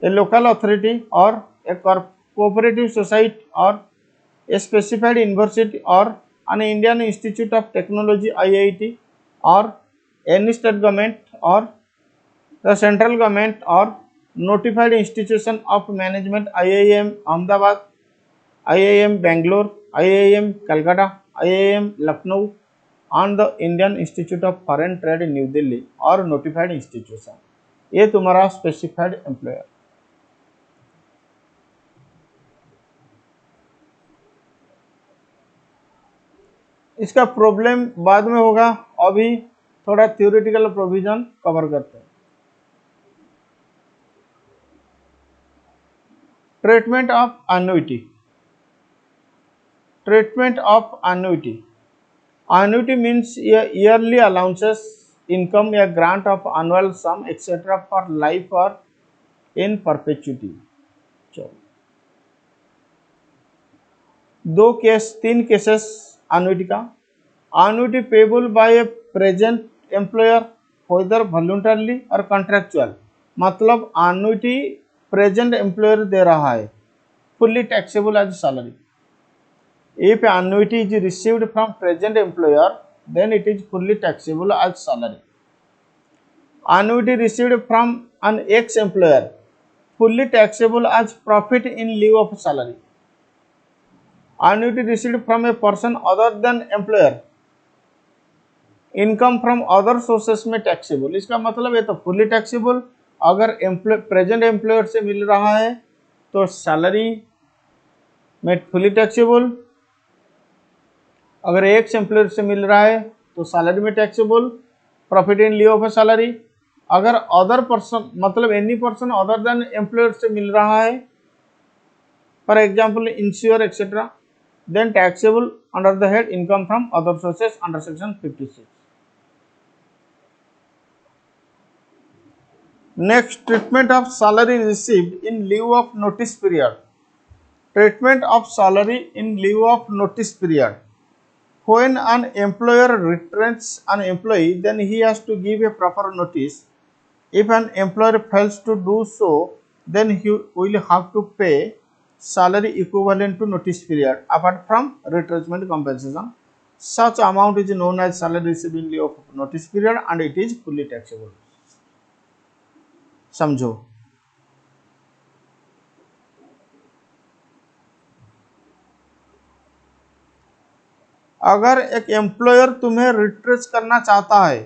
a local authority or a cooperative society or a specified university or an Indian Institute of Technology IIT or any state government or the central government or notified institution of management IIM Ahmedabad, IIM Bangalore, IIM Calcutta, IIM Lucknow and the Indian Institute of Foreign Trade New Delhi और notified institution। ये तुम्हारा specified employer। इसका problem बाद में होगा, अभी थोड़ा theoretical provision cover करते हैं। Treatment of annuity. Treatment of annuity. Annuity means a yearly allowances, income, a grant of annual sum, etc. for life or in perpetuity। तीन केसेस annuity का। Annuity payable by a present employer whether voluntarily or contractual। मतलब annuity present employer दे रहा है, fully taxable as salary। If annuity is received from present employer, then it is fully taxable as salary। Annuity received from an ex-employer, fully taxable as profit in lieu of salary। Annuity received from a person other than employer, income from other sources में taxable। इसका मतलब है तो fully taxable, अगर present employer से मिल रहा है तो salary में fully taxable, अगर एक एम्प्लॉयर से मिल रहा है तो सैलरी में taxable, profit in lieu of salary. अगर अदर पर्सन मतलब any person other than employer से मिल रहा है, for example insure etcetera, then taxable under the head income from other sources under section 56। Next, treatment of salary received in lieu of notice period. Treatment of salary in lieu of notice period. When an employer retrenches an employee, then he has to give a proper notice. If an employer fails to do so, then he will have to pay salary equivalent to notice period apart from retrenchment compensation. Such amount is known as salary received in lieu of notice period and it is fully taxable। समझो। अगर एक employer तुम्हें retrace करना चाहता है,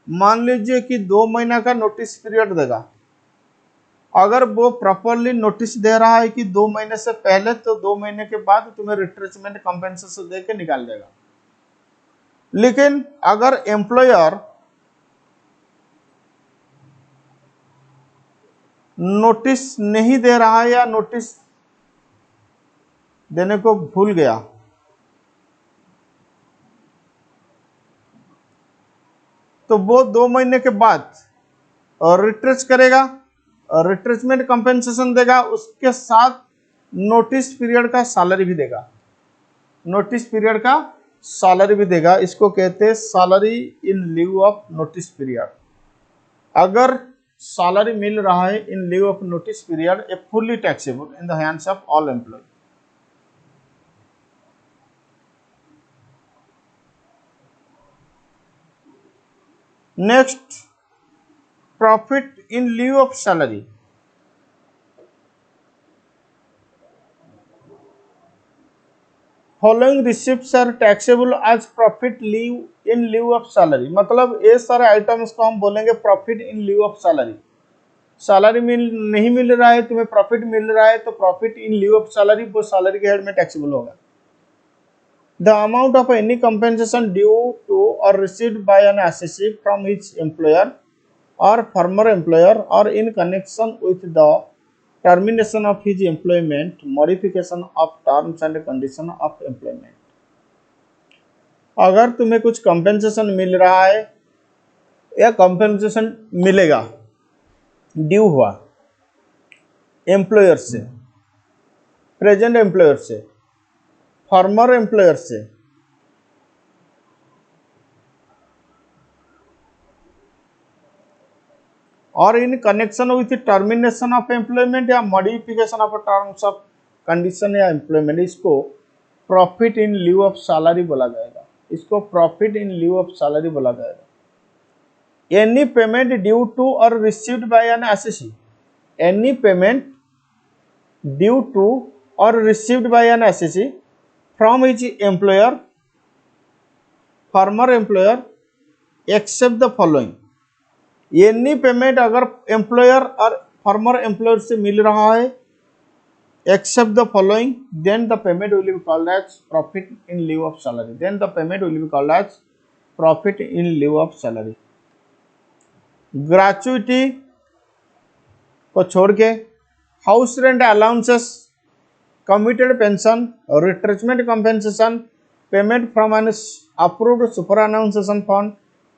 मान लीजिए कि 2 महीना का नोटिस पीरियड देगा, अगर वो प्रॉपरली नोटिस दे रहा है कि 2 महीने से पहले, तो 2 महीने के बाद तुम्हें रिट्रेसमेंट कंपेंसेशन दे के निकाल देगा। लेकिन अगर एम्प्लॉयर नोटिस नहीं दे रहा है या नोटिस देने को भूल गया, तो वो 2 महीने के बाद रिट्रेस करेगा, रिट्रेसमेंट कंपेंसेशन देगा, उसके साथ नोटिस पीरियड का सैलरी भी देगा। नोटिस पीरियड का सैलरी भी देगा। इसको कहते हैं salary in lieu of notice period. अगर सैलरी मिल रहा है in lieu of notice period, a fully taxable in the hands of all employee. Next, profit in lieu of salary. Following receipts are taxable as profit lieu in lieu of salary. मतलब ये सारे items को हम बोलेंगे profit in lieu of salary. Salary नहीं मिल रहा है, तुम्हें प्रॉफिट मिल रहा है, तो profit in lieu of salary वो सैलरी के हेड में टैक्सेबल होगा। The amount of any compensation due to or received by an assessee from his employer or former employer or in connection with the termination of his employment, modification of terms and conditions of employment। अगर तुम्हें कुछ compensation मिल रहा है या compensation मिलेगा, due हुआ employer से, present employer से, फॉर्मर एम्प्लॉयर से, और in connection with termination of employment या modification of terms of condition या एम्प्लॉयमेंट, इसको profit in lieu of salary बोला जाएगा। इसको profit in lieu of salary बोला जाएगा। Any payment due to or received by an assessee, any payment due to or received by an assessee from his employer, former employer, except the following. Any payment अगर employer और former employer से मिल रहा है except the following, then the payment will be called as profit in lieu of salary, then the payment will be called as profit in lieu of salary. Gratuity को छोड़ के house rent allowances, committed pension, retrenchment compensation, payment from an approved superannuation fund,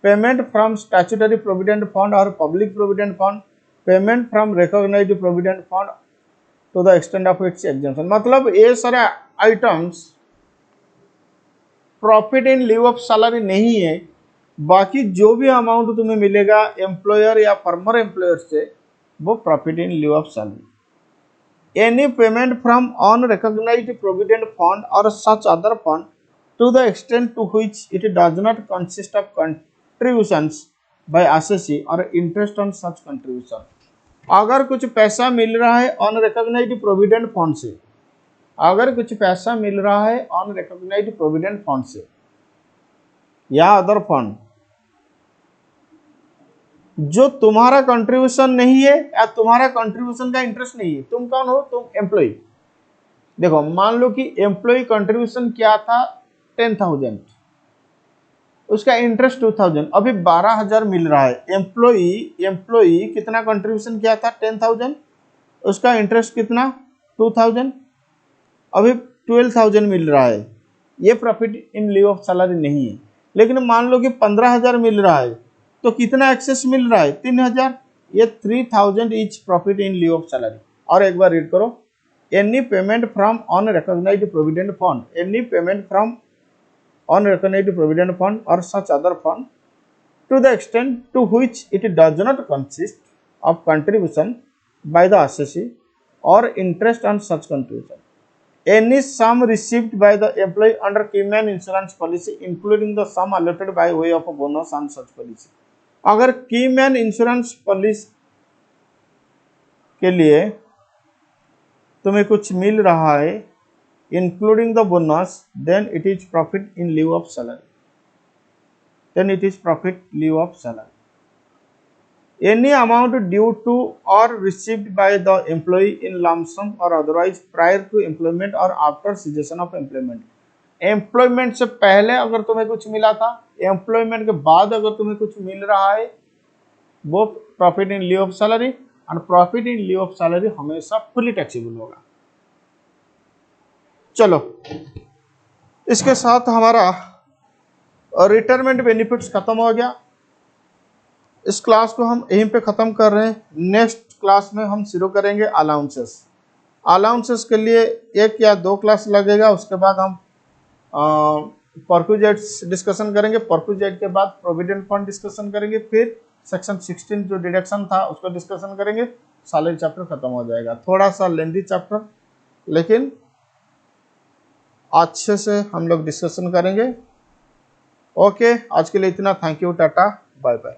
payment from statutory provident fund or public provident fund, payment from recognized provident fund to the extend of its exemption. मतलब ये सारे items profit in lieu of salary नहीं है। बाकी जो भी amount तुम्हें मिलेगा एम्प्लॉयर या फॉर्मर एम्प्लॉयर से, वो profit in lieu of salary. Any payment from unrecognized provident fund or such other fund to the extent to which it does not consist of contributions by assessee or interest on such contribution। अगर कुछ पैसा मिल रहा है unrecognised provident fund से, अगर कुछ पैसा मिल रहा है अनरिकॉग्नाइज्ड प्रोविडेंट फंड से या अदर फंड, जो तुम्हारा कंट्रीब्यूशन नहीं है या तुम्हारा कंट्रीब्यूशन का इंटरेस्ट नहीं है, तुम कौन हो? तुम एम्प्लॉय। देखो मान लो कि एम्प्लॉय कंट्रीब्यूशन क्या था 10,000, उसका इंटरेस्ट 2,000, अभी 12,000 मिल रहा है। एम्प्लॉई कितना कंट्रीब्यूशन किया था 10,000, उसका इंटरेस्ट कितना 2,000, अभी 12,000 मिल रहा है। ये profit in lieu of salary नहीं है। लेकिन मान लो कि 15,000 मिल रहा है, तो कितना एक्सेस मिल रहा है 3,000, ये 3,000 is profit in lieu of salary. और एक बार रीड करो, any payment from unrecognized provident fund, any payment from unrecognized provident fund or such other fund to the extent to which it does not consist of contribution by the assessee or interest on such contribution, any sum received by the employee under keyman insurance policy including the sum allotted by way of a bonus on such policy। अगर keyman insurance policy के लिए तुम्हें कुछ मिल रहा है including the bonus, then it is profit in lieu of salary, then it is profit lieu of salary। any amount due to or received by the employee in lump sum or otherwise prior to employment or after cessation of employment, employment से पहले अगर तुम्हें कुछ मिला था, employment के बाद अगर तुम्हें कुछ मिल रहा है, वो profit in lieu of salary, और profit in lieu of salary हमेशा fully taxable होगा। चलो इसके साथ हमारा रिटायरमेंट बेनिफिट्स खत्म हो गया। इस क्लास को हम यहीं पे खत्म कर रहे हैं। नेक्स्ट क्लास में हम शुरू करेंगे अलाउंसेस। अलाउंसेस के लिए 1 या 2 क्लास लगेगा। उसके बाद हम परक्विजिट्स डिस्कशन करेंगे। परक्विजिट के बाद प्रोविडेंट फंड डिस्कशन करेंगे। फिर सेक्शन 16 जो डिडक्शन था उसको डिस्कशन करेंगे। सैलरी चैप्टर खत्म हो जाएगा। थोड़ा सा लेंथी चैप्टर, लेकिन अच्छे से हम लोग डिस्कशन करेंगे। ओके, आज के लिए इतना। Thank you, tata, bye bye.